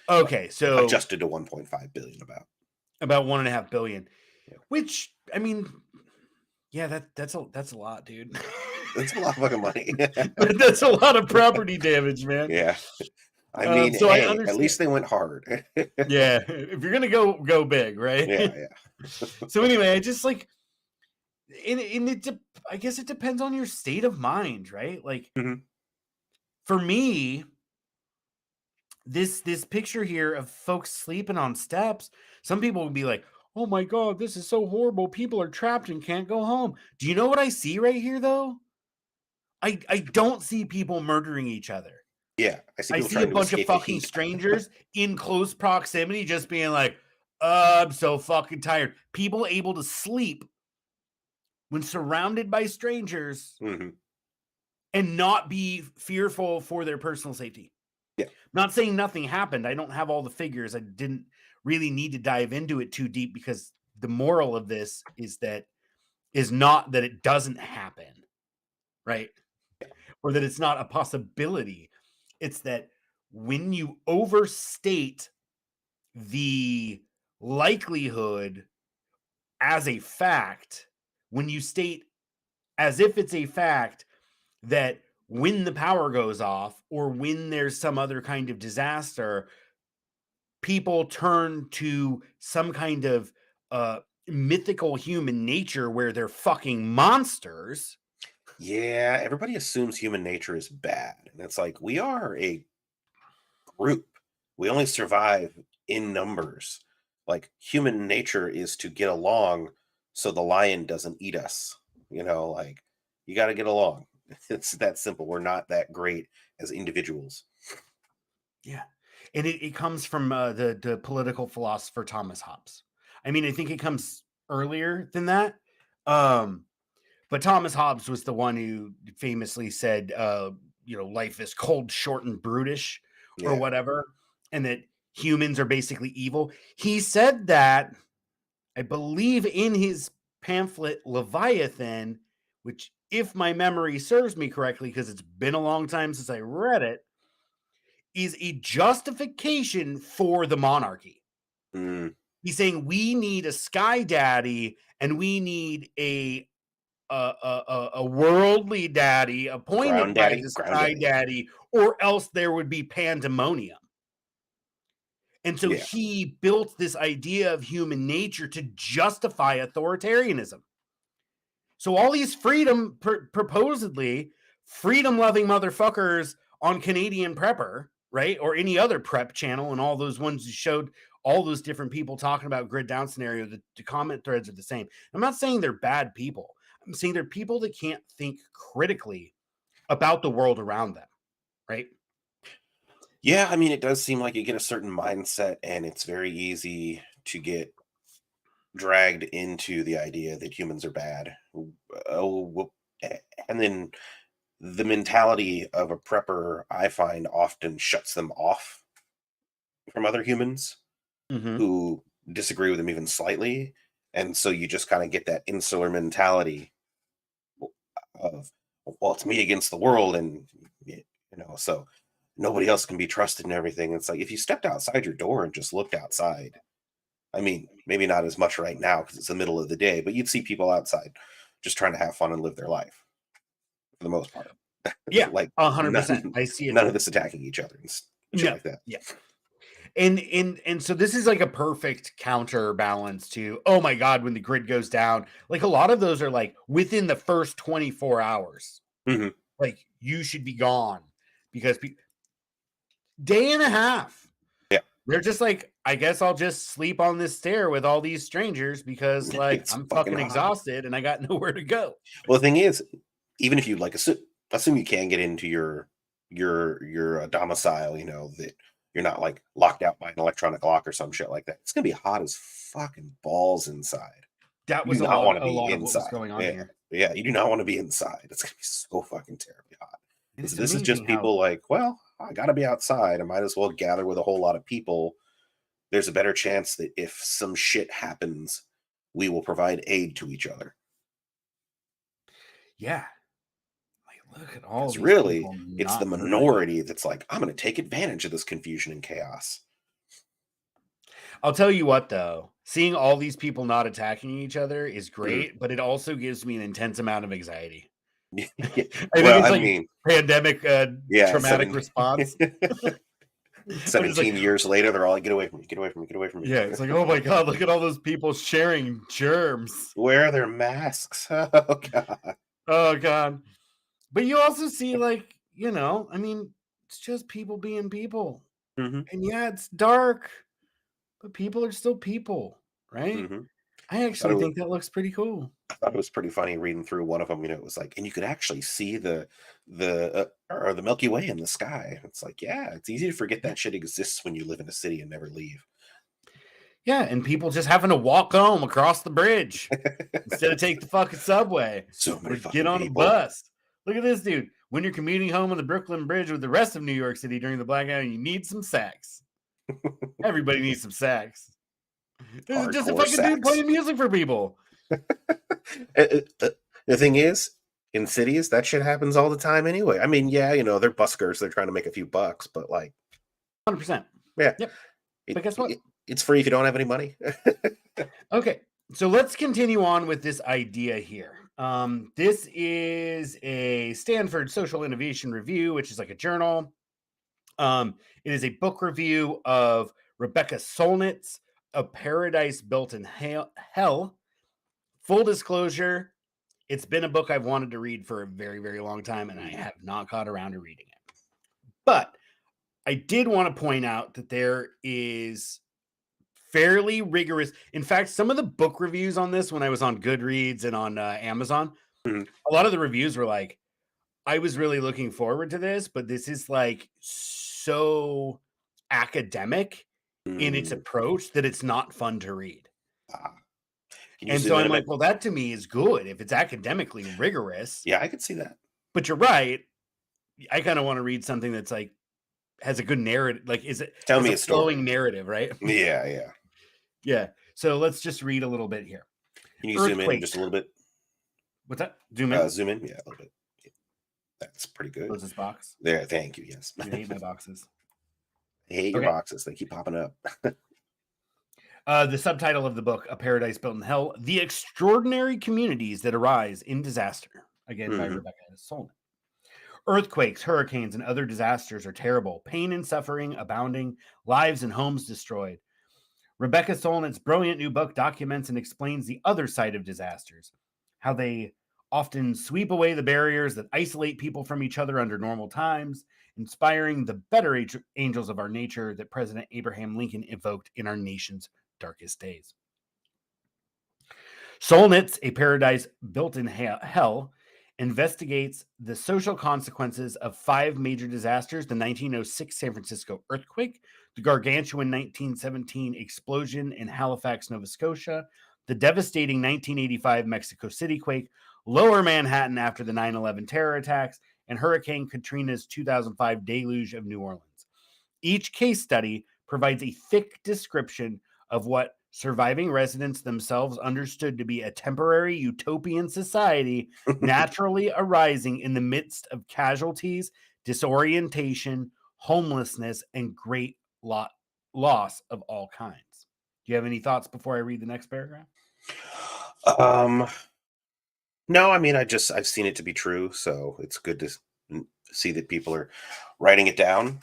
Okay, so adjusted to 1.5 billion about. about 1.5 billion. Yeah. Which, I mean, yeah, that's a lot, dude. That's a lot of fucking money. That's a lot of property damage, man. Yeah. I mean, So I hey, at understand. least they went hard. Yeah, if you're gonna go big, right? Yeah. Yeah. So anyway, I just like, I guess it depends on your state of mind, right? Like Mhm. for me, this picture here of folks sleeping on steps, some people would be like, "Oh my god, this is so horrible. People are trapped and can't go home." Do you know what I see right here, though? I don't see people murdering each other. Yeah. I see I people see a trying to bunch of escape the fucking heat. strangers in close proximity just being like, I'm so fucking tired." People able to sleep when surrounded by strangers Hmm. and not be fearful for their personal safety. Yeah. Not saying nothing happened. I don't have all the figures. I didn't really need to dive into it too deep, because the moral of this is not that it doesn't happen, right? Or that it's not a possibility. It's that when you overstate the likelihood as a fact, when you state as if it's a fact that when the power goes off or when there's some other kind of disaster, people turn to some kind of mythical human nature where they're fucking monsters. Yeah. Everybody assumes human nature is bad. And it's like, we are a group. We only survive in numbers. Like, human nature is to get along so the lion doesn't eat us. Like, you got to get along. It's that simple. We're not that great as individuals. Yeah. And it comes from the political philosopher Thomas Hobbes. I mean, I think it comes earlier than that. Um, but Thomas Hobbes was the one who famously said, life is cold, short, and brutish, or Yeah. whatever, and that humans are basically evil. He said that, I believe, in his pamphlet Leviathan, which, if my memory serves me correctly, because it's been a long time since I read it, is a justification for the monarchy. Mm, He's saying we need a sky daddy and we need a worldly daddy ground appointed by daddy. the Ground sky daddy. daddy, or else there would be pandemonium. And so Yeah. he built this idea of human nature to justify authoritarianism. So all these supposedly freedom-loving motherfuckers on Canadian Prepper, right? Or any other prep channel, and all those ones who showed all those different people talking about grid down scenario, the comment threads are the same. I'm not saying they're bad people. I'm saying they're people that can't think critically about the world around them, right? Yeah, I mean, it does seem like you get a certain mindset, and it's very easy to get dragged into the idea that humans are bad. Oh, and then the mentality of a prepper, I find, often shuts them off from other humans Mm-hmm. who disagree with them even slightly. And so you just kind of get that insular mentality of, well, it's me against the world. And, so nobody else can be trusted and everything. It's like if you stepped outside your door and just looked outside, I mean, maybe not as much right now because it's the middle of the day, but you'd see people outside just trying to have fun and live their life for the most part. Yeah, Like 100%. none, I see it none of too. this attacking each other and shit No, like that. yeah. And so this is like a perfect counterbalance to, oh my God, when the grid goes down. Like a lot of those are like within the first 24 hours. Hmm. Like you should be gone because day and a half. Yeah, They're just like, I guess I'll just sleep on this stair with all these strangers because like it's I'm fucking fucking hot. exhausted and I got nowhere to go. Well, the thing is, even if you like assume you can get into your domicile, that you're not like locked out by an electronic lock or some shit like that. It's gonna be hot as fucking balls inside. That You was do not want to a be lot of what was inside. going on Yeah, here. yeah. You do not want to be inside. It's gonna be so fucking terribly hot. And And so it's this is just amazing how people like, well, I got to be outside. I might as well gather with a whole lot of people. There's a better chance that if some shit happens, we will provide aid to each other. yeah, like look at all Because these really, people it's the not hurting. minority that's like, I'm going to take advantage of this confusion and chaos. I'll tell you what, though, seeing all these people not attacking each other is Mhm. great, but it also gives me an intense amount of anxiety. Yeah. I think Well, it's I like mean, pandemic yeah, traumatic response. I'm just like, 17 years later, they're all like, get away from me, get away from me, get away from me. yeah, it's like, oh my God, look at all those people sharing germs. Wear their masks. Oh, God. Oh God. But you also see, like, I mean, it's just people being people. Hmm. And yeah, it's dark, but people are still people, right? Hmm. I I thought it actually was, think that looks pretty cool. I thought it was pretty funny reading through one of them. It was like, and you could actually see the Milky Way in the sky. It's like, yeah, it's easy to forget Yeah. that shit exists when you live in a city and never leave. Yeah, and people just having to walk home across the bridge instead of take the fucking subway So or many get fucking on a people. bus. Look at this dude. When you're commuting home on the Brooklyn Bridge with the rest of New York City during the blackout, you need some sex. Everybody needs some sex. This is just a Hardcore fucking dude sex. playing music for people. The thing is, in cities, that shit happens all the time anyway. I mean, yeah, they're buskers. They're trying to make a few bucks, but like, 100%. yeah, Yep. it, But guess what? it's free if you don't have any money. Okay. So let's continue on with this idea here. This is a Stanford Social Innovation Review, which is like a journal. It is a book review of Rebecca Solnit's A Paradise Built in Hell. Full disclosure, it's been a book I've wanted to read for a very, very long time, and I have not got around to reading it. But I did want to point out that there is fairly rigorous. In fact, some of the book reviews on this, when I was on Goodreads and on Amazon, Mhm. a lot of the reviews were like, I was really looking forward to this, but this is like so academic in its Mm, approach that it's not fun to read. ah. Can you And zoom so in a I'm like, bit? well, that to me is good if it's academically rigorous. Yeah, I could see that. But you're right. I kind of want to read something that's like has a good narrative, like is it Tell has me a a story. flowing narrative, right? Yeah, yeah. Yeah. So let's just read a little bit here. Can you zoom in Earthquake. just a little bit? What's that? Zoom in. Zoom in, yeah, a little bit. That's pretty good. Close this box. There, thank you. Yes, You hate my boxes. I hate your Okay. boxes. They keep popping up. The subtitle of the book, A Paradise Built in Hell, The Extraordinary Communities That Arise in Disaster. Again, by Hmm. Rebecca Solnit. Earthquakes, hurricanes, and other disasters are terrible. Pain and suffering abounding, lives and homes destroyed. Rebecca Solnit's brilliant new book documents and explains the other side of disasters, how they often sweep away the barriers that isolate people from each other under normal times, inspiring the better angels of our nature that President Abraham Lincoln evoked in our nation's darkest days. Solnitz, A Paradise Built in Hell, investigates the social consequences of five major disasters: the 1906 San Francisco earthquake, the gargantuan 1917 explosion in Halifax, Nova Scotia, the devastating 1985 Mexico City quake, Lower Manhattan after the 9/11 terror attacks, and Hurricane Katrina's 2005 deluge of New Orleans. Each case study provides a thick description of what surviving residents themselves understood to be a temporary utopian society naturally arising in the midst of casualties, disorientation, homelessness, and great loss of all kinds. Do you have any thoughts before I read the next paragraph? Um, no, I mean, I've seen it to be true, so it's good to see that people are writing it down.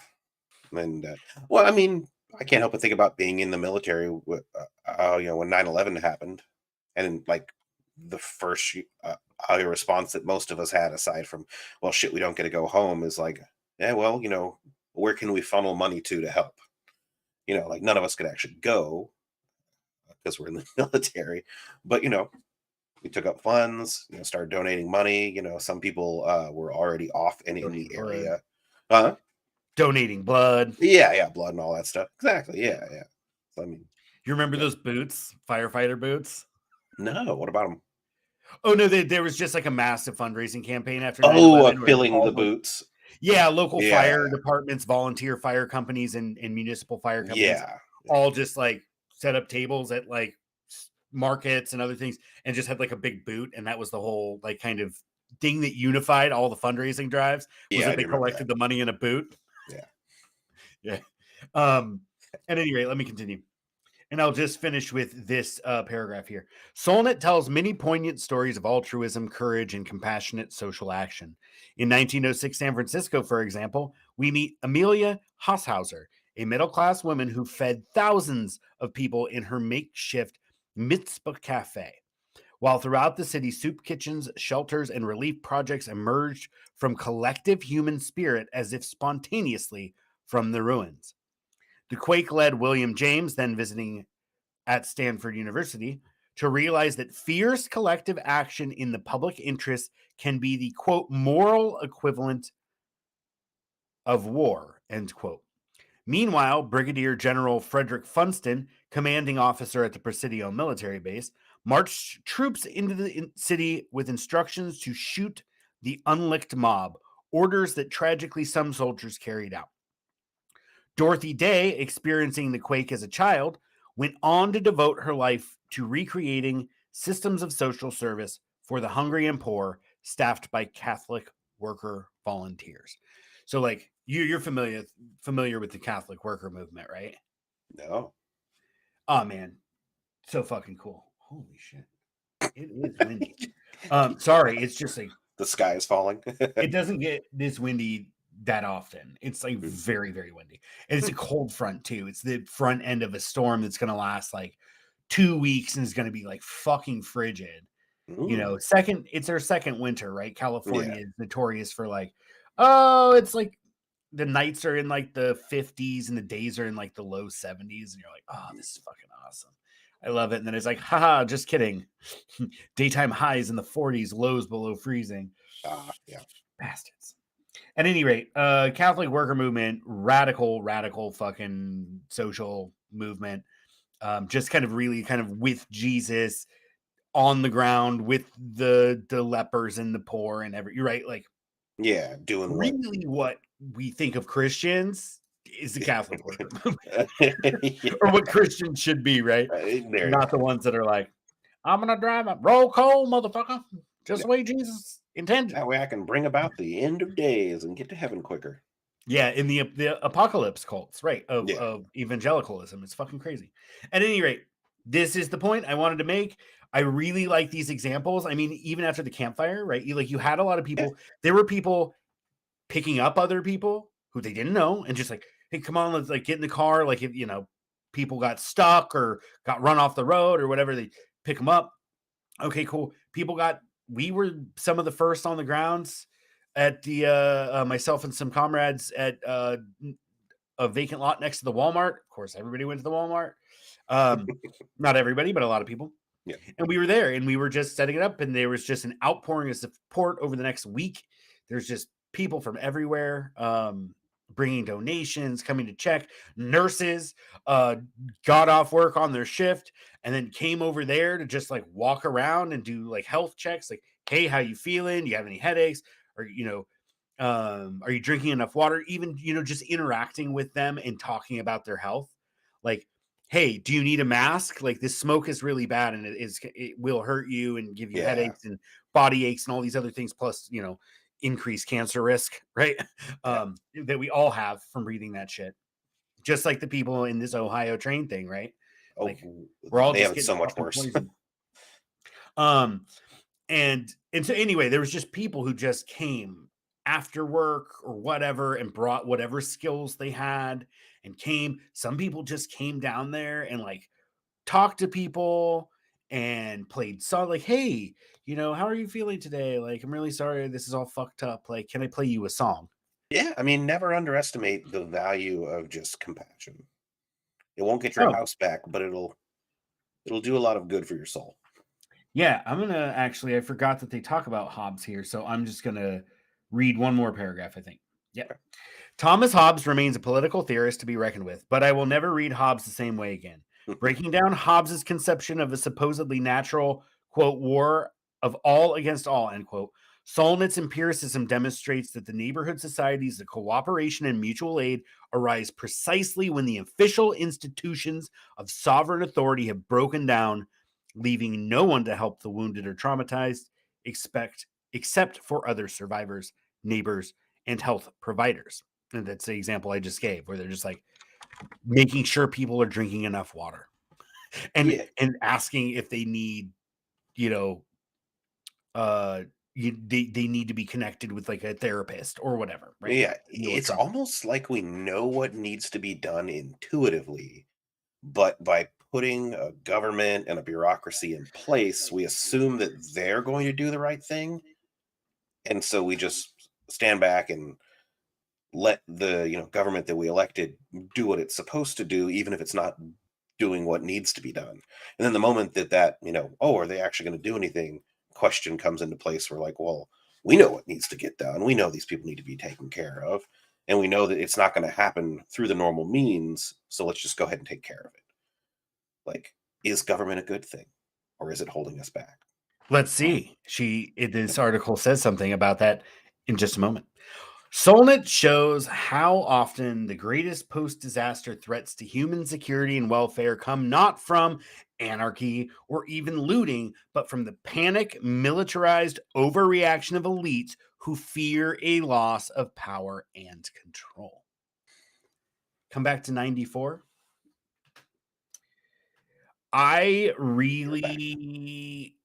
And well, I mean, I can't help but think about being in the military. When 9/11 happened, and like the first response that most of us had, aside from, well, shit, we don't get to go home, is like, yeah, well, where can we funnel money to help? Like none of us could actually go because we're in the military, but we took up funds, started donating money. Some people were already off and in the Donating blood. area. Huh? Donating blood. Yeah, yeah, blood and all that stuff. Exactly. Yeah, yeah. So, I mean, You remember yeah. those boots, firefighter boots? No, what about them? Oh no, there was just like a massive fundraising campaign after Oh, 9/11 where filling the all the boots. yeah, local fire Yeah, departments, volunteer fire companies, and municipal fire companies yeah, yeah, all just like set up tables at like markets and other things and just had like a big boot. And that was the whole like kind of thing that unified all the fundraising drives was yeah. that I they do remember that. collected the money in a boot. Yeah. Yeah. At any rate, let me continue. And I'll just finish with this paragraph here. Solnit tells many poignant stories of altruism, courage, and compassionate social action. In 1906 San Francisco, for example, we meet Amelia Hosshauser, a middle class woman who fed thousands of people in her makeshift Mitzvah Cafe. While throughout the city, soup kitchens, shelters, and relief projects emerged from collective human spirit as if spontaneously from the ruins. The quake led William James, then visiting at Stanford University, to realize that fierce collective action in the public interest can be the quote moral equivalent of war, end quote. Meanwhile, Brigadier General Frederick Funston, commanding officer at the Presidio military base, marched troops into the city with instructions to shoot the unlicked mob, orders that tragically some soldiers carried out. Dorothy Day, experiencing the quake as a child, went on to devote her life to recreating systems of social service for the hungry and poor, staffed by Catholic worker volunteers. So, like you're familiar with the Catholic worker movement, right? No. Oh man, so fucking cool! Holy shit, it is windy. Sorry, it's just like The sky is falling. it doesn't get this windy that often. It's like very, very windy. And it's a cold front too. It's the front end of a storm that's gonna last like 2 weeks and is gonna be like fucking frigid. Ooh. It's our second winter, right? Yeah. California is notorious for like, oh, it's like the nights are in like the 50s and the days are in like the low 70s, and you're like, oh, this is fucking awesome. I love it. And then it's like, haha, just kidding. Daytime highs in the 40s, lows below freezing. Yeah. Bastards. At any rate, Catholic worker movement, radical fucking social movement. Just kind of really kind of with Jesus on the ground with the lepers and the poor and you're right, like Yeah. Doing what? really what we think of Christians is the Catholic worker movement, Yeah. or what Christians should be, right? There you Not the go. ones that are like, I'm gonna drive a roll call, motherfucker, just Yeah. the way Jesus intended. That way I can bring about the end of days and get to heaven quicker. Yeah, in the apocalypse cults, right, Yeah. of evangelicalism. It's fucking crazy. At any rate, this is the point I wanted to make. I really like these examples. I mean, even after the campfire, right? You had a lot of Yeah. people. There were people picking up other people who they didn't know and just like, hey, come on, let's like get in the car. Like if people got stuck or got run off the road or whatever, they pick them up. Okay, cool. People got we were some of the first on the grounds at the myself and some comrades at a vacant lot next to the Walmart. Of course, everybody went to the Walmart. Um, Not everybody, but a lot of people. Yeah. And we were there and we were just setting it up, and there was just an outpouring of support over the next week. There's just people from everywhere, bringing donations, coming to check. Nurses got off work on their shift and then came over there to just like walk around and do like health checks, like, hey, how you feeling? Do you have any headaches? Or, are you drinking enough water? Even, just interacting with them and talking about their health. Like, hey, do you need a mask? Like, this smoke is really bad and it will hurt you and give you Yeah. headaches and body aches and all these other things, plus, increased cancer risk, right? Yeah. That we all have from breathing that shit. Just like the people in this Ohio train thing, right? Oh, Like, we're all they have just it getting so much fucking worse. poisoned. Um, and so anyway, there was just people who just came after work or whatever and brought whatever skills they had and came. Some people just came down there and like talked to people and played song, like, hey, how are you feeling today? Like, I'm really sorry this is all fucked up. Like, can I play you a song? Yeah, I mean, never underestimate the value of just compassion. It won't get your Oh, house back, but it'll do a lot of good for your soul. yeah, I'm gonna actually, I forgot that they talk about Hobbes here, so I'm just gonna read one more paragraph, I think. Yeah. Okay. Thomas Hobbes remains a political theorist to be reckoned with, but I will never read Hobbes the same way again. Breaking down Hobbes's conception of a supposedly natural, quote, war of all against all, end quote, Solnit's empiricism demonstrates that the neighborhood societies of cooperation and mutual aid arise precisely when the official institutions of sovereign authority have broken down, leaving no one to help the wounded or traumatized, except for other survivors, neighbors, and health providers. And that's the example I just gave, where they're just like making sure people are drinking enough water and Yeah, asking if they need, you know, uh, they need to be connected with like a therapist or whatever, right? yeah. Deal with It's trauma. almost like we know what needs to be done intuitively, but by putting a government and a bureaucracy in place, we assume that they're going to do the right thing, and so we just stand back and let the government that we elected do what it's supposed to do, even if it's not doing what needs to be done. And then the moment that oh, are they actually going to do anything, question comes into place. We're like, well, we know what needs to get done. We know these people need to be taken care of, and we know that it's not going to happen through the normal means. So let's just go ahead and take care of it. Like, is government a good thing, or is it holding us back? Let's see. This article says something about that in just a moment. Solnit shows how often the greatest post disaster threats to human security and welfare come not from anarchy or even looting, but from the panic, militarized overreaction of elites who fear a loss of power and control. Come back to 94. I You're back. really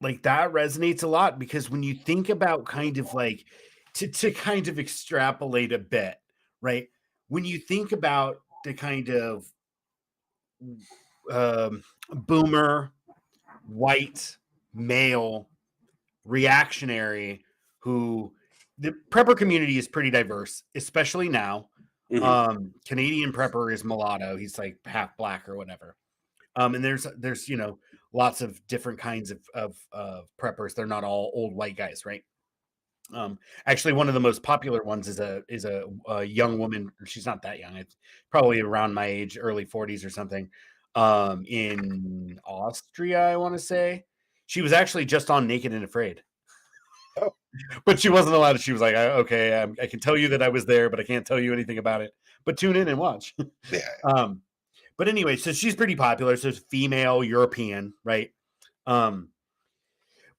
like that resonates a lot because when you think about kind of like to kind of extrapolate a bit, right? When you think about the kind of boomer, white, male, reactionary who the prepper community is pretty diverse, especially now. Hmm. Canadian prepper is mulatto. He's like half black or whatever. And there's lots of different kinds of preppers. They're not all old white guys, right? Actually, one of the most popular ones is a young woman. She's not that young. It's probably around my age, early 40s or something. In Austria, I want to say. She was actually just on Naked and Afraid, Oh, but she wasn't allowed to. She was like, "Okay, I can tell you that I was there, but I can't tell you anything about it. But tune in and watch." yeah. um, but anyway, so she's pretty popular. So it's female European, right? Um,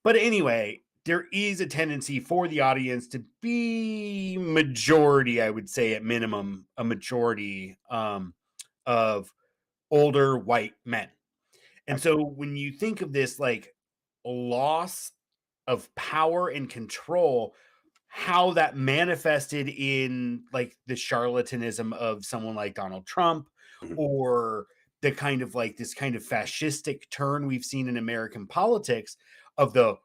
but anyway, there is a tendency for the audience to be majority, I would say at minimum, a majority of older white men. And so when you think of this like loss of power and control, how that manifested in like the charlatanism of someone like Donald Trump, Mhm. or the kind of like this kind of fascistic turn we've seen in American politics of the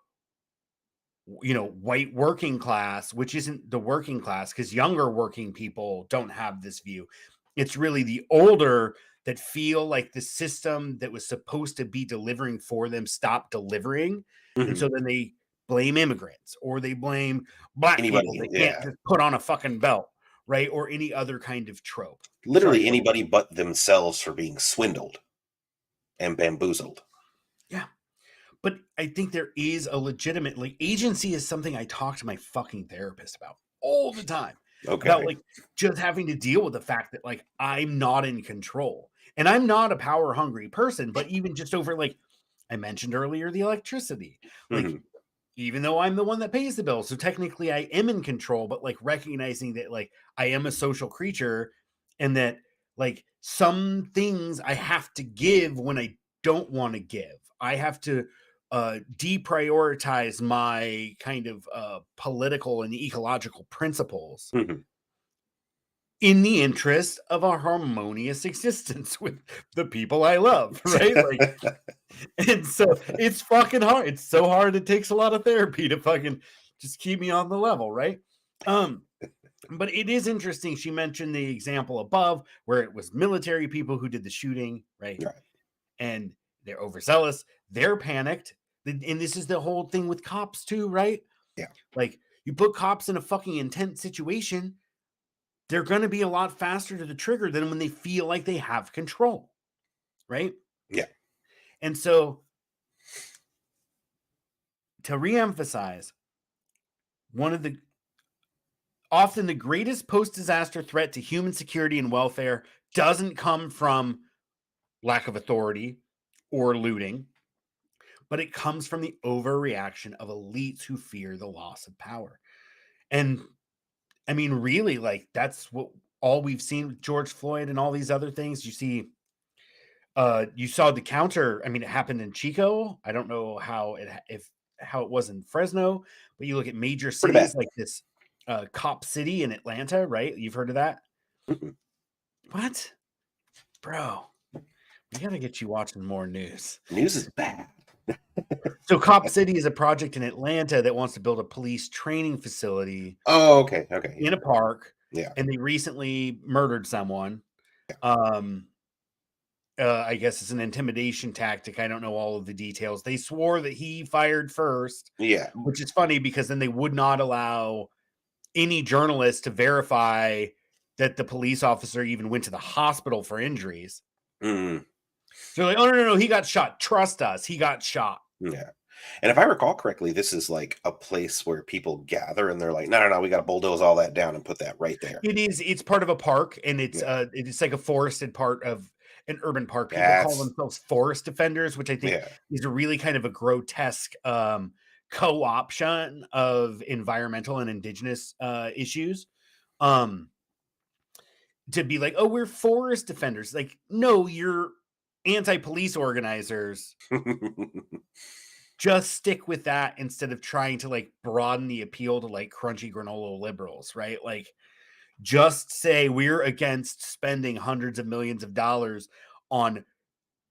white working class, which isn't the working class, because younger working people don't have this view. It's really the older that feel like the system that was supposed to be delivering for them stopped delivering. And Mhm. so then they blame immigrants, or they blame black people. Anybody, They can't yeah. just put on a fucking belt, right? Or any other kind of trope. Sorry, Literally go ahead. anybody but themselves for being swindled and bamboozled. Yeah. But I think there is a legitimately agency is something I talk to my fucking therapist about all the time, about Okay. like just having to deal with the fact that like I'm not in control and I'm not a power hungry person, but even just over like I mentioned earlier, the electricity, like Mhm. even though I'm the one that pays the bill, so technically I am in control, but like recognizing that like I am a social creature and that like some things I have to give when I don't want to give. I have to deprioritize my kind of political and ecological principles Mhm. in the interest of a harmonious existence with the people I love, right? Like, and so it's fucking hard. It's so hard. It takes a lot of therapy to fucking just keep me on the level, right? Um, but it is interesting. She mentioned the example above where it was military people who did the shooting, right? Right. And they're overzealous, they're panicked. And this is the whole thing with cops too, right? Yeah. Like you put cops in a fucking intense situation, they're going to be a lot faster to the trigger than when they feel like they have control, right? Yeah. And so to reemphasize, one of the often the greatest post-disaster threat to human security and welfare doesn't come from lack of authority or looting, but it comes from the overreaction of elites who fear the loss of power. And I mean, really, like that's what all we've seen with George Floyd and all these other things. You saw the counter. I mean, it happened in Chico. I don't know how if how it was in Fresno, but you look at major Pretty bad. cities like this Cop City in Atlanta, right? You've heard of that? Mhm. What, bro? We got to get you watching more news. News is bad. So, Cop City is a project in Atlanta that wants to build a police training facility Oh, okay. Okay. in Yeah. a park, Yeah. and they recently murdered someone. Um, I guess it's an intimidation tactic. I don't know all of the details. They swore that he fired first, Yeah. which is funny because then they would not allow any journalist to verify that the police officer even went to the hospital for injuries. Mm, So they're like, oh, no, he got shot. Trust us. He got shot. yeah. And if I recall correctly, this is like a place where people gather and they're like, no, no, no, we got to bulldoze all that down and put that right there. It's part of a park, and Yeah. it's like a forested part of an urban park. People call That's, themselves forest defenders, which I think yeah. is a really kind of a grotesque co-option of environmental and indigenous issues. Um, to be like, oh, we're forest defenders. Like, no, you're anti-police organizers. Just stick with that instead of trying to like broaden the appeal to like crunchy granola liberals, right? Like, just say we're against spending hundreds of millions of dollars on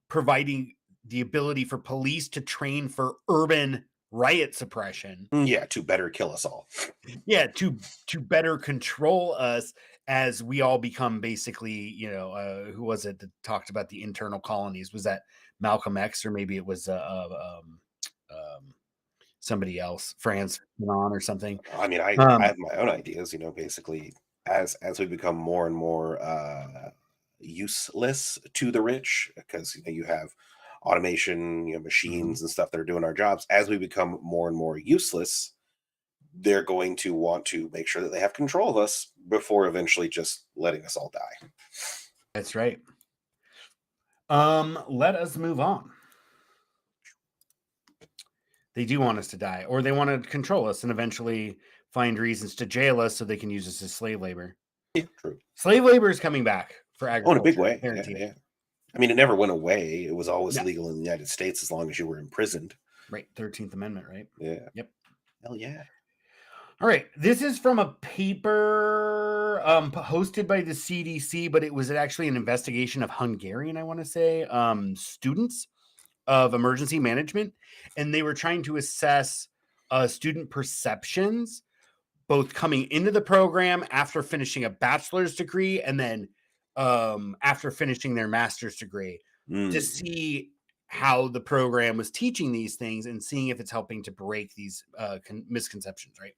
providing the ability for police to train for urban riot suppression. Yeah. To better kill us all. Yeah, to better control us as we all become basically, who was it that talked about the internal colonies? Was that Malcolm X, or maybe it was somebody else, Franz Fanon or something? I mean, I Um, have my own ideas, basically as we become more and more useless to the rich, because you have automation, mhm. machines and stuff that are doing our jobs. As we become more and more useless, they're going to want to make sure that they have control of us before eventually just letting us all die. That's right. Let us move on. They do want us to die, or they want to control us and eventually find reasons to jail us so they can use us as slave labor. Yeah, true. Slave labor is coming back for Oh, in a big agriculture, way. Yeah, guaranteed. yeah. I mean, it never went away. It was always No, legal in the United States as long as you were imprisoned. right. 13th Amendment, right? Yeah. Yep. Hell yeah. All right. This is from a paper hosted by the CDC, but it was actually an investigation of Hungarian, I want to say, students of emergency management. And they were trying to assess student perceptions, both coming into the program after finishing a bachelor's degree and then after finishing their master's degree, to see how the program was teaching these things and seeing if it's helping to break these misconceptions, right?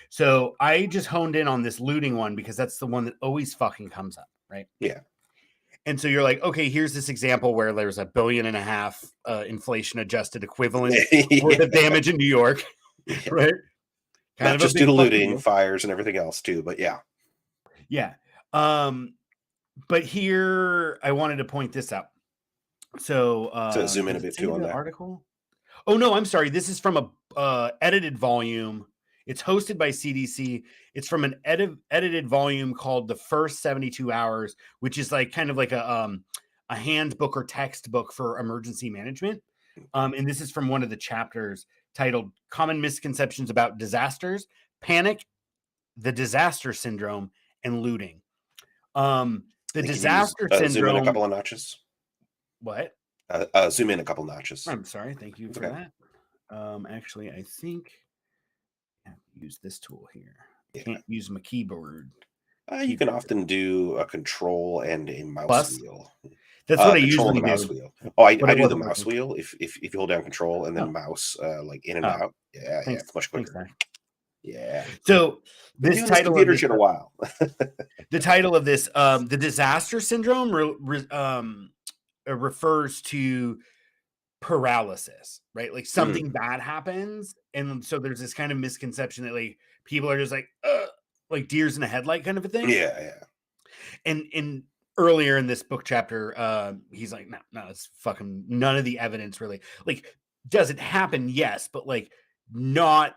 So I just honed in on this looting one because that's the one that always fucking comes up, right? Yeah. And so you're like, okay, here's this example where there's $1.5 billion inflation adjusted equivalent worth of damage in New York, Yeah. right? Kind Not of a just due big to fucking looting, deal. fires, and everything else too, but yeah. Yeah. But here I wanted to point this out. So To zoom in a does it bit say too on the that. article? Oh no, I'm sorry. This is from a edited volume. It's hosted by CDC. It's from an edited volume called The First 72 Hours, which is like kind of like a handbook or textbook for emergency management. And this is from one of the chapters titled Common Misconceptions About Disasters, Panic, the Disaster Syndrome, and Looting. The Can you disaster zoom in a syndrome. couple of notches? What? Zoom in a couple notches. I'm sorry. Thank you It's for okay. that. Actually, I think I have to use this tool here. Yeah. Can't use my keyboard. You can often do a control and a mouse Plus, wheel. that's what I Control and usually the mouse do, wheel. Oh, but I it do the wasn't mouse working. wheel. If you hold down control and then Oh, mouse, like in and oh, out. Yeah, thanks, it's much thanks, quicker. Zach. Yeah. So Been this doing this title of computer this, shit a while. the title of this, the disaster syndrome, refers to paralysis, right? Like something bad happens, and so there's this kind of misconception that like people are just like deers in a headlight kind of a thing. Yeah, yeah. And earlier in this book chapter, he's like, no, it's fucking none of the evidence really. Like, does it happen? Yes, but like not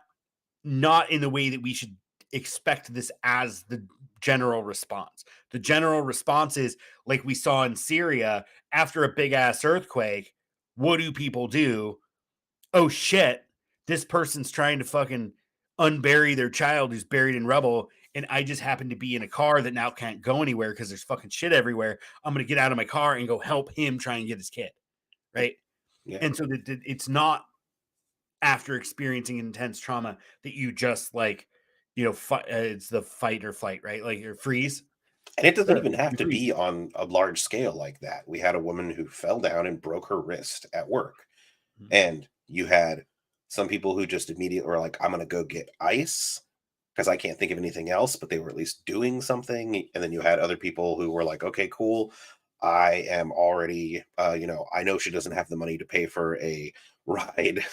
in the way that we should expect this as the general response. The general response is like we saw in Syria after a big ass earthquake. What do people do? Oh shit, this person's trying to fucking unbury their child who's buried in rubble. And I just happen to be in a car that now can't go anywhere because there's fucking shit everywhere. I'm going to get out of my car and go help him try and get his kid. Right. Yeah. And so that it's not after experiencing intense trauma that you just like, it's the fight or flight, right? Like your freeze. And it doesn't even have You to freeze. be on a large scale like that. We had a woman who fell down and broke her wrist at work. Mhm. And you had some people who just immediately were like, I'm going to go get ice because I can't think of anything else, but they were at least doing something. And then you had other people who were like, okay, cool. I am already, I know she doesn't have the money to pay for a ride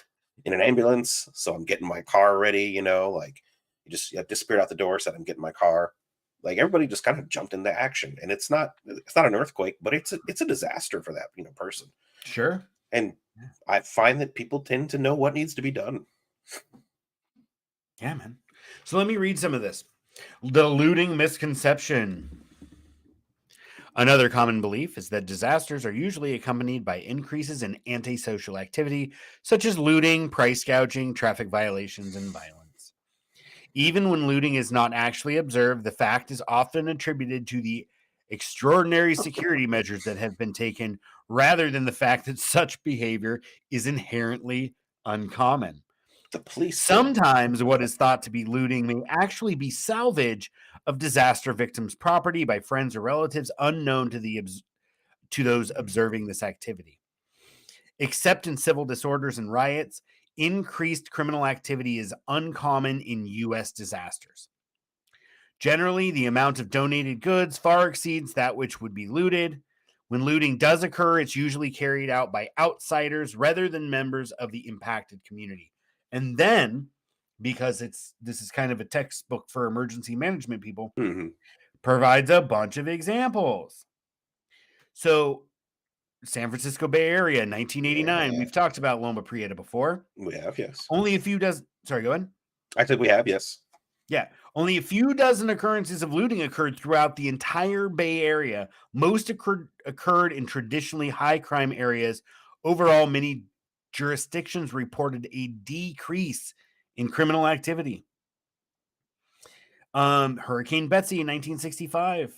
in an ambulance. So I'm getting my car ready, like you have disappeared out the door, said I'm getting my car. Like everybody just kind of jumped into action. And it's not an earthquake, but it's a disaster for that, person. Sure. And I find that people tend to know what needs to be done. Yeah, man. So let me read some of this. The looting misconception. Another common belief is that disasters are usually accompanied by increases in antisocial activity, such as looting, price gouging, traffic violations, and violence. Even when looting is not actually observed, the fact is often attributed to the extraordinary security measures that have been taken rather than the fact that such behavior is inherently uncommon. The police did it. Sometimes what is thought to be looting may actually be salvage of disaster victims' property by friends or relatives unknown to those observing this activity. Except in civil disorders and riots, increased criminal activity is uncommon in U.S. disasters. Generally, the amount of donated goods far exceeds that which would be looted. When looting does occur, it's usually carried out by outsiders rather than members of the impacted community. And then, because this is kind of a textbook for emergency management people, Mhm. provides a bunch of examples. So, San Francisco Bay Area, 1989. Yeah, We've talked about Loma Prieta before. we have, yes. Only a few dozen. Sorry, go ahead. I said we have, yes. Yeah, only a few dozen occurrences of looting occurred throughout the entire Bay Area. Most occurred in traditionally high crime areas. Overall, many jurisdictions reported a decrease in criminal activity. Hurricane Betsy in 1965.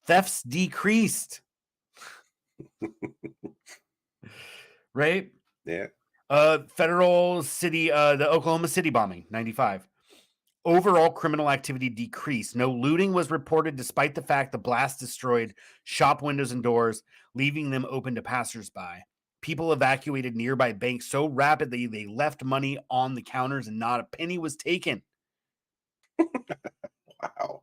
Thefts decreased. Right? Yeah. Federal city, the Oklahoma City bombing, 95. Overall criminal activity decreased. No looting was reported despite the fact the blast destroyed shop windows and doors, leaving them open to passersby. People evacuated nearby banks so rapidly they left money on the counters and not a penny was taken. Wow.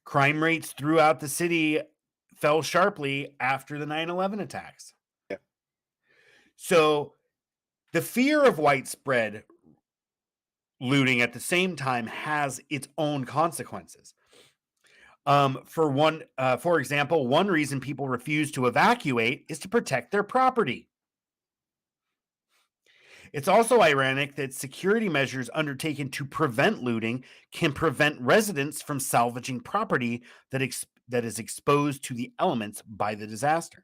Crime rates throughout the city fell sharply after the 9/11 attacks. Yeah. So the fear of widespread looting at the same time has its own consequences. For example, one reason people refuse to evacuate is to protect their property. It's also ironic that security measures undertaken to prevent looting can prevent residents from salvaging property that is exposed to the elements by the disaster.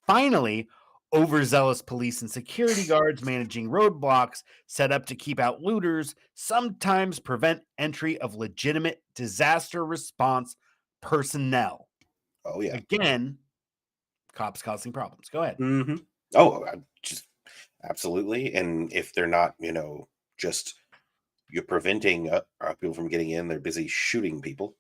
Finally, overzealous police and security guards managing roadblocks set up to keep out looters sometimes prevent entry of legitimate disaster response personnel. Oh yeah. Again, cops causing problems. Go ahead. Hmm. Oh, just absolutely. And if they're not, just you're preventing people from getting in, they're busy shooting people.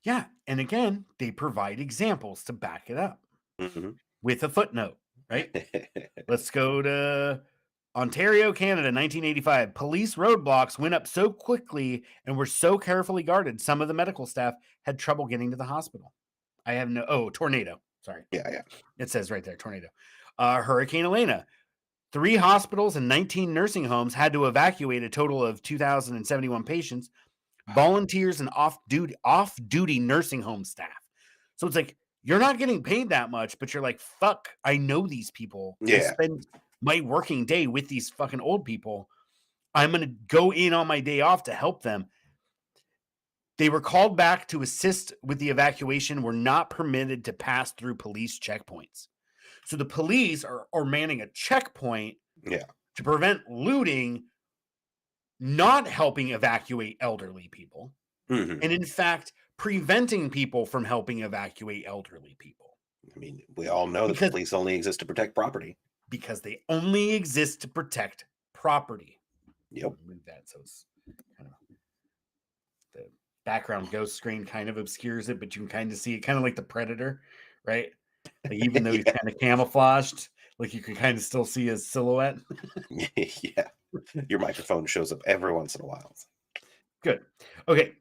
Yeah. And again, they provide examples to back it up Hmm. with a footnote, right? Let's go to Ontario, Canada, 1985. Police roadblocks went up so quickly and were so carefully guarded, some of the medical staff had trouble getting to the hospital. Tornado. Sorry. Yeah, yeah. It says right there, tornado. Hurricane Elena. 3 hospitals and 19 nursing homes had to evacuate a total of 2,071 patients, volunteers, and off-duty nursing home staff. So it's like, you're not getting paid that much, but you're like, fuck, I know these people. I Yeah. spend my working day with these fucking old people. I'm going to go in on my day off to help them. They were called back to assist with the evacuation, were not permitted to pass through police checkpoints. So the police are manning a checkpoint Yeah. to prevent looting, not helping evacuate elderly people, Hmm. and in fact, preventing people from helping evacuate elderly people I mean, we all know that the because police only exist to protect property. they only exist to protect property. Yep. Move that so it's kind of the background ghost screen kind of obscures it, but you can kind of see it, kind of like the Predator, right? Like even though he's Yeah. kind of camouflaged, like you can kind of still see his silhouette. Yeah. Your microphone shows up every once in a while. Good. Okay.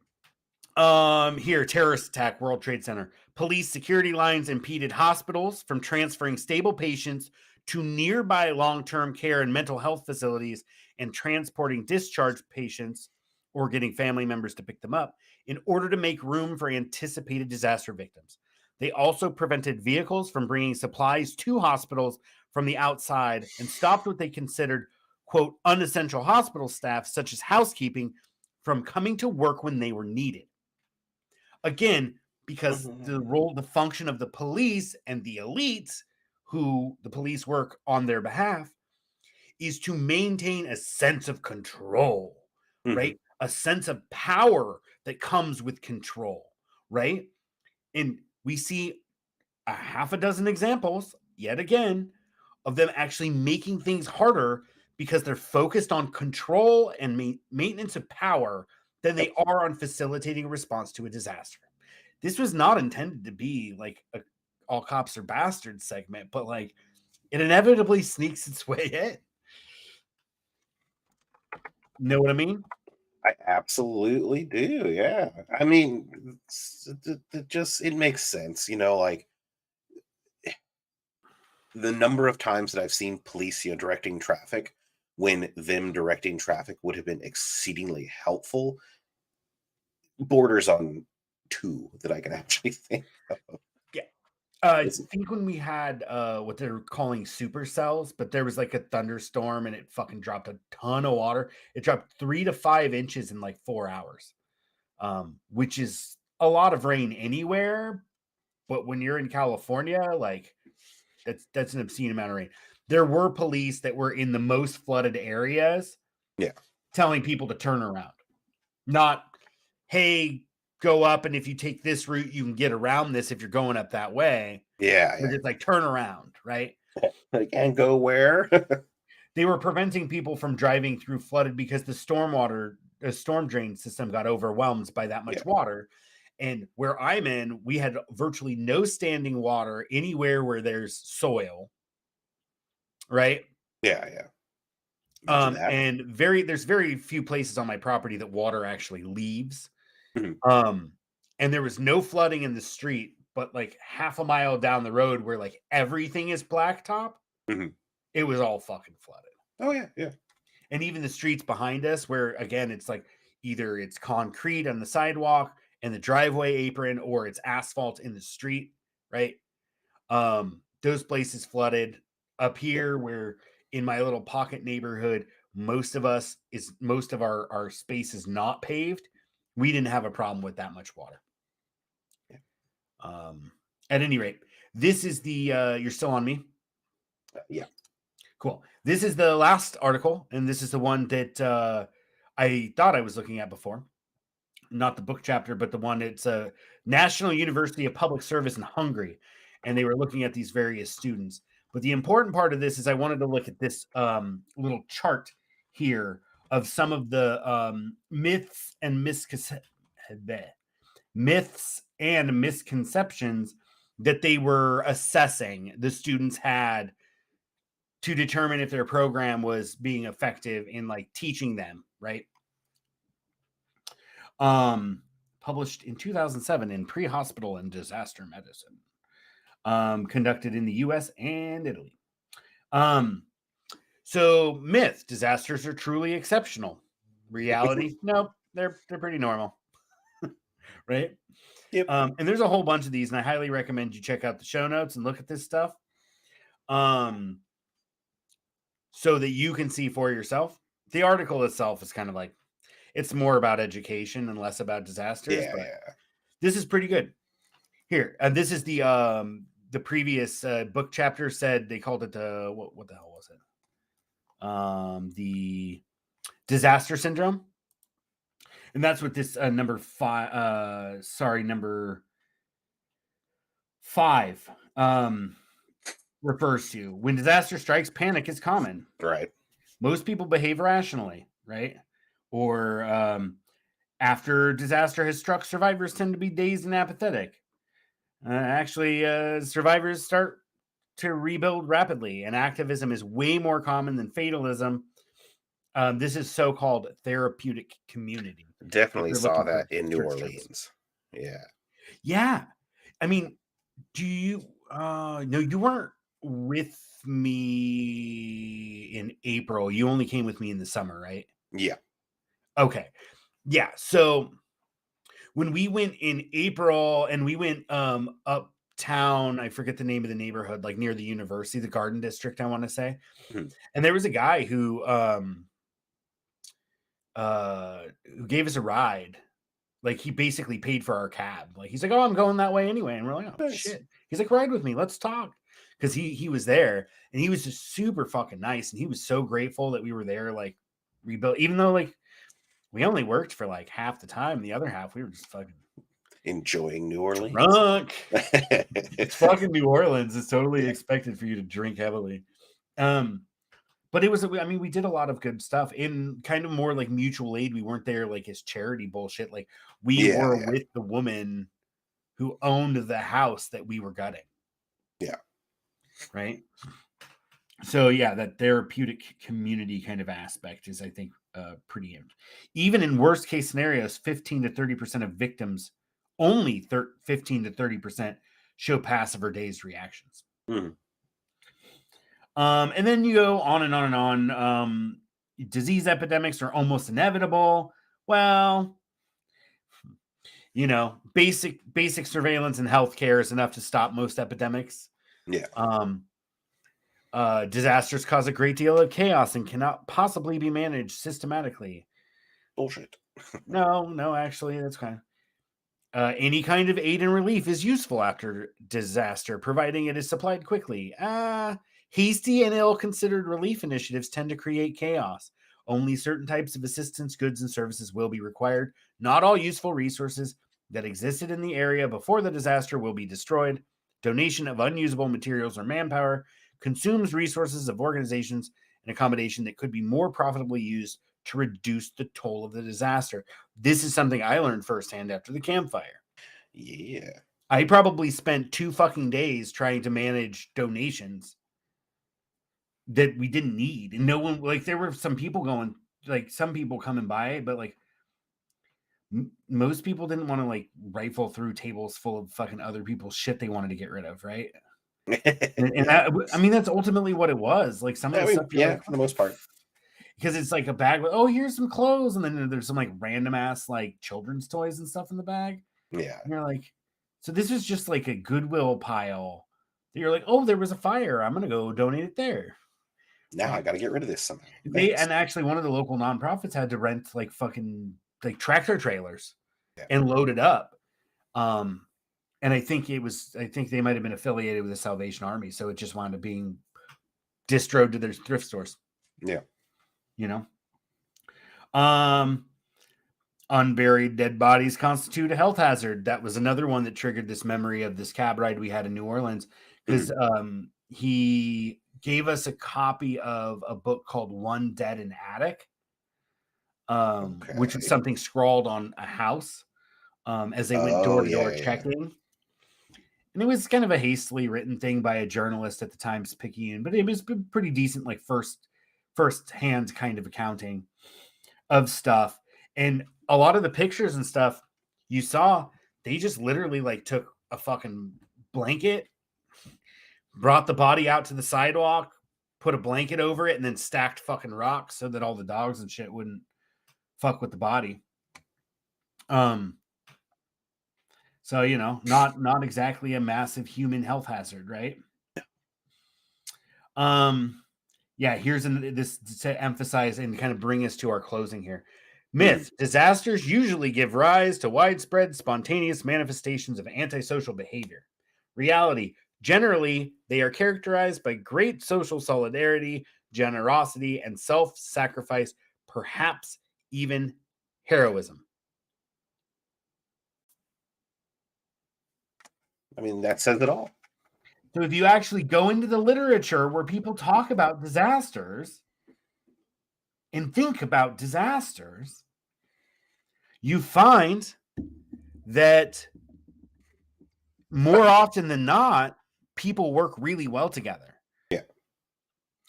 Here, terrorist attack, World Trade Center. Police security lines impeded hospitals from transferring stable patients to nearby long-term care and mental health facilities and transporting discharged patients or getting family members to pick them up in order to make room for anticipated disaster victims. They also prevented vehicles from bringing supplies to hospitals from the outside and stopped what they considered, quote, unessential hospital staff, such as housekeeping, from coming to work when they were needed. Again, because the function of the police and the elites who the police work on their behalf is to maintain a sense of control, Hmm. right? A sense of power that comes with control, right? And we see a half a dozen examples, yet again, of them actually making things harder because they're focused on control and maintenance of power than they Yep. are on facilitating a response to a disaster. This was not intended to be like a all cops are bastards segment, but like it inevitably sneaks its way in. Know what I mean? I absolutely do. Yeah. I mean, it makes sense. Like the number of times that I've seen police, directing traffic when them directing traffic would have been exceedingly helpful borders on two that I can actually think of. Yeah. I It's- think when we had what they're calling supercells, but there was like a thunderstorm and it fucking dropped a ton of water. It dropped 3 to 5 inches in like 4 hours, which is a lot of rain anywhere. But when you're in California, like that's an obscene amount of rain. There were police that were in the most flooded areas yeah. telling people to turn around, not, hey, go up. And if you take this route, you can get around this if you're going up that way. Yeah. They're Yeah. just like, turn around, right? Like, and go where? They were preventing people from driving through flooded because the storm drain system got overwhelmed by that Yeah. much water. And where I'm in, we had virtually no standing water anywhere where there's soil, right? Yeah, yeah. Imagine that. And there's very few places on my property that water actually leaves. Mhm, Um, and there was no flooding in the street, but like half a mile down the road where like everything is blacktop, mhm. it was all fucking flooded. Oh, yeah, yeah. And even the streets behind us, where again, it's like either it's concrete on the sidewalk and the driveway apron, or it's asphalt in the street, right? Those places flooded. Up Yep. here, where in my little pocket neighborhood, most of our space is not paved. We didn't have a problem with that much water. Yeah. Um, at any rate, this is the you're still on me. Yeah. Cool. This is the last article, and this is the one that I thought I was looking at before. Not the book chapter, but the one. It's a National University of Public Service in Hungary, and they were looking at these various students. But the important part of this is I wanted to look at this little chart here of some of the myths and misconceptions that they were assessing the students had to determine if their program was being effective in like teaching them, right? Published in 2007 in Pre-Hospital and Disaster Medicine, conducted in the US and Italy. So myth, disasters are truly exceptional. Reality, nope, they're pretty normal, right? Yep. And there's a whole bunch of these, and I highly recommend you check out the show notes and look at this stuff. So that you can see for yourself. The article itself is kind of like it's more about education and less about disasters, Yeah, but yeah. this is pretty good. Here, this is the previous book chapter said they called it the what the hell was it? The disaster syndrome, and that's what this number five refers to. When disaster strikes, panic is common. Right. Most people behave rationally, right? Or after disaster has struck, survivors tend to be dazed and apathetic. Survivors start to rebuild rapidly, and activism is way more common than fatalism. This is so-called therapeutic community. If Definitely you're saw looking that in New for terms. Orleans. Yeah. Yeah, I mean, do you? No, you weren't with me in April. You only came with me in the summer, right? Yeah. Okay, yeah. So when we went in April and we went uptown, I forget the name of the neighborhood, like near the university, the Garden District, I want to say. Mhm. And there was a guy who gave us a ride. Like he basically paid for our cab. Like he's like, "Oh, I'm going that way anyway." And we're like, "Oh Nice. shit." He's like, "Ride with me. Let's talk." Cuz he was there and he was just super fucking nice and he was so grateful that we were there like rebuild even though like we only worked for like half the time, the other half we were just fucking Enjoying New Orleans. drunk. It's fucking New Orleans. It's totally Yeah. expected for you to drink heavily. Um, but it was, I mean, we did a lot of good stuff in kind of more like mutual aid. We weren't there like as charity bullshit. Like we Yeah, were yeah. with the woman who owned the house that we were gutting, Yeah. right? So yeah, that therapeutic community kind of aspect is, I think, pretty. Even in worst case scenarios, 15 to 30% of victims, only 15 to 30% show passive or dazed reactions. Mhm. And then you go on and on and on. Disease epidemics are almost inevitable. Well, basic surveillance and healthcare is enough to stop most epidemics. Yeah. Um, Disasters cause a great deal of chaos and cannot possibly be managed systematically. Bullshit. No, actually, that's kind of. Any kind of aid and relief is useful after disaster, providing it is supplied quickly. Hasty and ill-considered relief initiatives tend to create chaos. Only certain types of assistance, goods, and services will be required. Not all useful resources that existed in the area before the disaster will be destroyed. Donation of unusable materials or manpower consumes resources of organizations and accommodation that could be more profitably used to reduce the toll of the disaster. This is something I learned firsthand after the campfire. Yeah. I probably spent 2 fucking days trying to manage donations that we didn't need, and no one, like, there were some people going, like, some people coming by, but, like, most people didn't wanna, like, rifle through tables full of fucking other people's shit they wanted to get rid of, right? And Yeah. I mean, that's ultimately what it was, like, some of I the mean, stuff you're yeah, like, for the most part. because it's like a bag with, "Oh, here's some clothes," and then there's some, like, random ass, like, children's toys and stuff in the bag, Yeah. and you're like, so this is just like a Goodwill pile that you're like, "Oh, there was a fire, I'm gonna go donate it there." Now I Like, gotta get rid of this somehow. they Thanks. and actually one of the local nonprofits had to rent, like, fucking, like, tractor trailers Yeah. and load it up, um, and I think they might have been affiliated with the Salvation Army, so it just wound up being distroed to their thrift stores, Yeah. you know? Um, Unburied dead bodies constitute a health hazard. That was another one that triggered this memory of this cab ride we had in New Orleans, Mhm. because he gave us a copy of a book called One Dead in Attic, which was Okay. something scrawled on a house, as they went Oh, door to yeah, door yeah, yeah. checking. And it was kind of a hastily written thing by a journalist at the Times Picayune, but it was pretty decent, like first hand kind of accounting of stuff. And a lot of the pictures and stuff you saw, they just literally like took a fucking blanket, brought the body out to the sidewalk, put a blanket over it, and then stacked fucking rocks so that all the dogs and shit wouldn't fuck with the body. Um, so not exactly a massive human health hazard, right? Um, yeah, this to emphasize and kind of bring us to our closing here. Mhm. Myth: disasters usually give rise to widespread spontaneous manifestations of antisocial behavior. Reality: generally, they are characterized by great social solidarity, generosity, and self sacrifice, perhaps even heroism. I mean, that says it all. So, if you actually go into the literature where people talk about disasters and think about disasters, you find that more often than not, people work really well together. Yeah.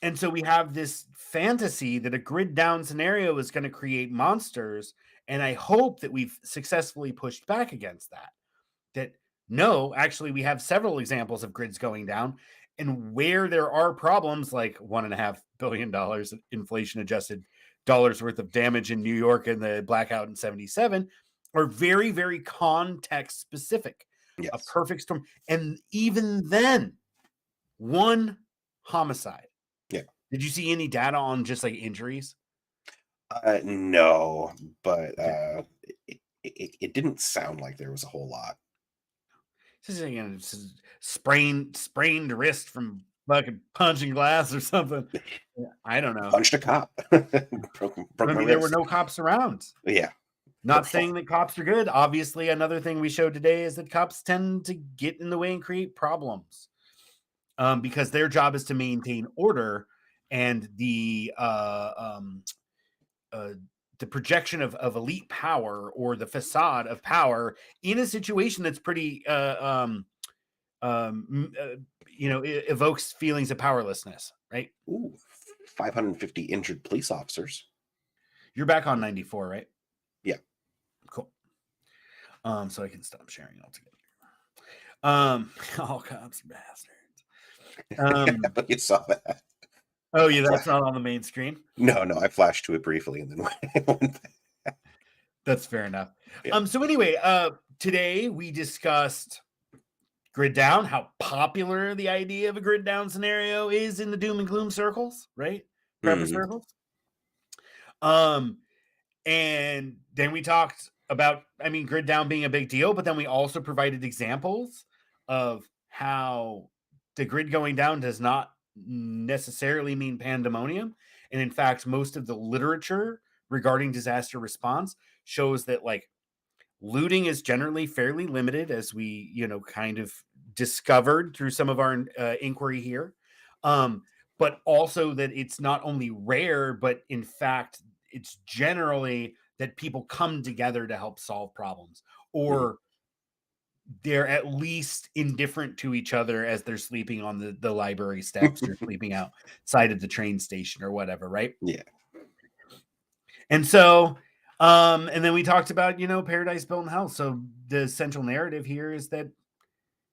And so we have this fantasy that a grid down scenario is going to create monsters. And I hope that we've successfully pushed back against that. That no, actually, we have several examples of grids going down. And where there are problems like $1.5 billion inflation adjusted dollars worth of damage in New York and the blackout in 77 are very, very context specific. A Yes. perfect storm. And even then, one homicide. Yeah. Did you see any data on just like injuries? No, but Okay. it didn't sound like there was a whole lot. This is, this is sprained wrist from fucking punching glass or something. Yeah, I don't know. Punched a cop. Broke I my mean, there were wrist. no cops around. Yeah. Not saying that cops are good. Obviously, another thing we showed today is that cops tend to get in the way and create problems, because their job is to maintain order, and uh, the projection of elite power or the facade of power in a situation that's pretty evokes feelings of powerlessness, right? Ooh, 550 injured police officers. You're back on 94, right? Yeah. Cool. So I can stop sharing altogether. All cops are bastards. You saw that. Oh I yeah, that's flashed. not on the main screen. No, I flashed to it briefly and then went back. That's fair enough. Yeah. So anyway, today we discussed grid down, how popular the idea of a grid down scenario is in the doom and gloom circles, right? Prepper Mhm. circles. Um, and then we talked about, I mean, grid down being a big deal, but then we also provided examples of how the grid going down does not necessarily mean pandemonium. And in fact, most of the literature regarding disaster response shows that like looting is generally fairly limited, as we kind of discovered through some of our inquiry here. Um, but also that it's not only rare, but in fact, it's generally that people come together to help solve problems, Mhm. or they're at least indifferent to each other as they're sleeping on the library steps or sleeping outside of the train station or whatever, right? Yeah. And so, and then we talked about, Paradise Built in Hell. So the central narrative here is that,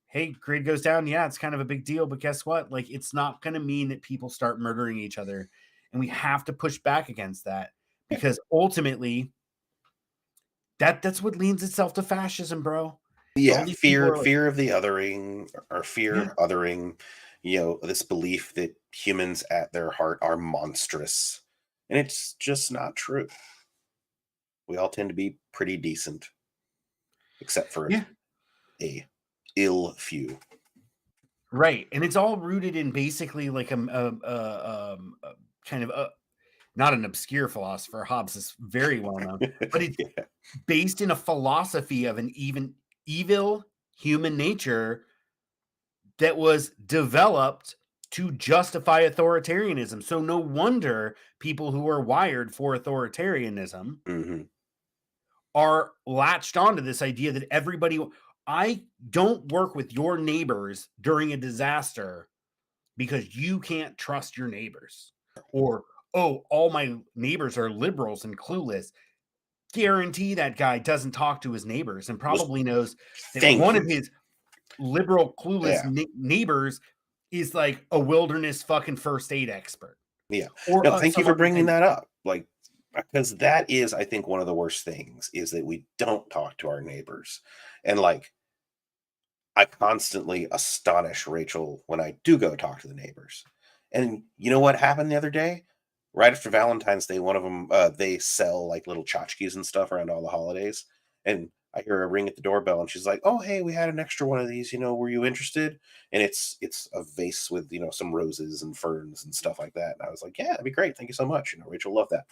hey, grid goes down. Yeah, it's kind of a big deal, but guess what? Like, it's not going to mean that people start murdering each other. And we have to push back against that because ultimately that's what leans itself to fascism, bro. All Yeah, these people are like, fear of the othering, or fear yeah, of othering, this belief that humans at their heart are monstrous. And it's just not true. We all tend to be pretty decent, except for yeah, a ill few. right. And it's all rooted in basically like a kind of not an obscure philosopher. Hobbes is very well known, but it's Yeah. based in a philosophy of an even evil human nature that was developed to justify authoritarianism. So no wonder people who are wired for authoritarianism Hmm. are latched onto this idea that I don't work with your neighbors during a disaster because you can't trust your neighbors. Or, oh, all my neighbors are liberals and clueless. Guarantee that guy doesn't talk to his neighbors and Just probably knows that thank one of you. his liberal, clueless Yeah. neighbors is like a wilderness fucking first aid expert Yeah. or No, thank you some for other bringing thing. that up. Like, because that is, I think, one of the worst things is that we don't talk to our neighbors. And like, I constantly astonish Rachel when I do go talk to the neighbors. And you know what happened the other day? Right after Valentine's Day, one of them, they sell like little tchotchkes and stuff around all the holidays. And I hear a ring at the doorbell, and she's like, "Oh, hey, we had an extra one of these. Were you interested?" And it's a vase with some roses and ferns and stuff like that. And I was like, "Yeah, that'd be great. Thank you so much. Rachel loved that."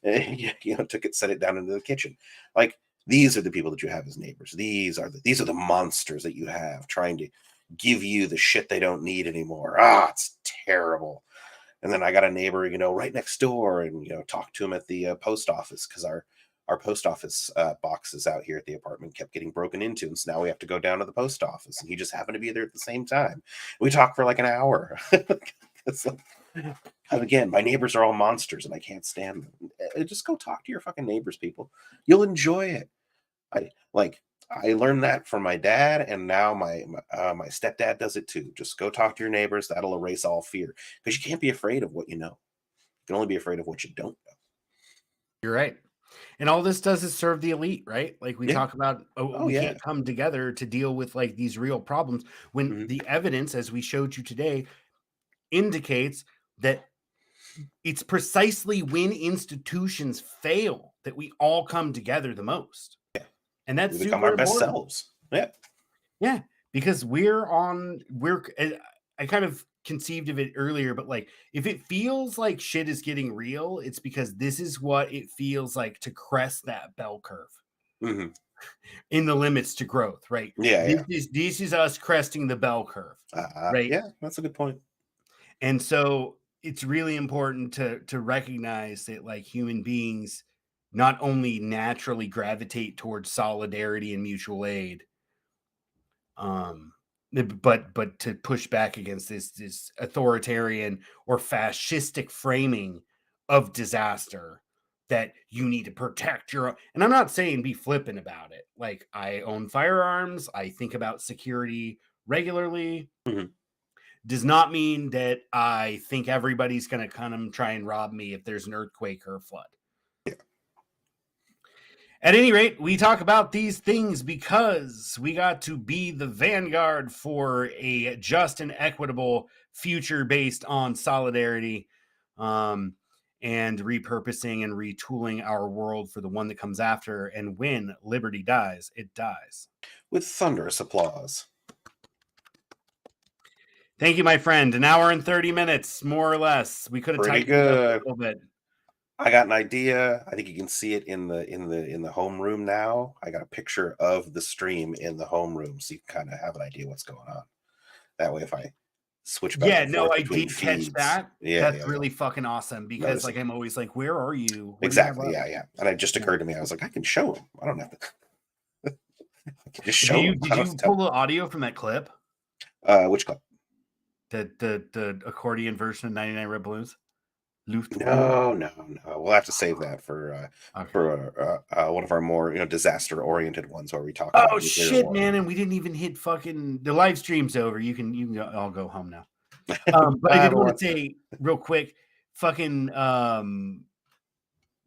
And took it, set it down into the kitchen. Like, these are the people that you have as neighbors. These are the monsters that you have trying to give you the shit they don't need anymore. Ah, it's terrible. And then I got a neighbor, right next door, and talked to him at the post office because our post office boxes out here at the apartment kept getting broken into, and so now we have to go down to the post office. And he just happened to be there at the same time. We talked for like an hour. It's like, again, my neighbors are all monsters, and I can't stand them. Just go talk to your fucking neighbors, people. You'll enjoy it. I like I learned that from my dad, and now my stepdad does it too. Just go talk to your neighbors. That'll erase all fear because you can't be afraid of what you know. You can only be afraid of what you don't know. You're right. And all this does is serve the elite, right? Like we Yeah. talk about, oh, Oh we yeah. can't come together to deal with like these real problems when Mhm. the evidence, as we showed you today, indicates that it's precisely when institutions fail that we all come together the most. And We that's become our super best important. selves. Yeah. Yeah, because I kind of conceived of it earlier, but like if it feels like shit is getting real, it's because this is what it feels like to crest that bell curve Hmm. in the limits to growth, right? Yeah. This Yeah. is this is us cresting the bell curve, right? Yeah. That's a good point. And so it's really important to recognize that like human beings not only naturally gravitate towards solidarity and mutual aid, um but to push back against this authoritarian or fascistic framing of disaster that you need to protect your own. And I'm not saying be flippant about it. Like, I own firearms, I think about security regularly, Hmm. does not mean that I think everybody's going to come try and rob me if there's an earthquake or a flood. At any rate, we talk about these things because we got to be the vanguard for a just and equitable future based on solidarity, um, and repurposing and retooling our world for the one that comes after. And when liberty dies, it dies. With thunderous applause. Thank you, my friend. An hour and 30 minutes, more or less. We could have Pretty tightened it up a good. little bit. I got an idea. I think you can see it in the home room now. I got a picture of the stream in the home room, so you can kind of have an idea what's going on. That way, if I switch back Yeah, and no, forth I between did catch feeds. that. Yeah, That's yeah, yeah. really fucking awesome because, Notice like, it. I'm always like, "Where are you? What do you have Exactly. up?" Yeah, yeah. And it just Yeah. occurred to me. I was like, I can show him. I don't have to. I can just Do show you him. I did don't have you to tell pull the audio from that clip? Which club? The accordion version of 99 Red Balloons? Luftballon? No, no, no. We'll have to save that Okay. for one of our more disaster oriented ones where we talk about Oh, nuclear shit, war. man, and we didn't even hit fucking the live stream's over. You can go I'll go home now. But I I did don't wanna want. say real quick, fucking,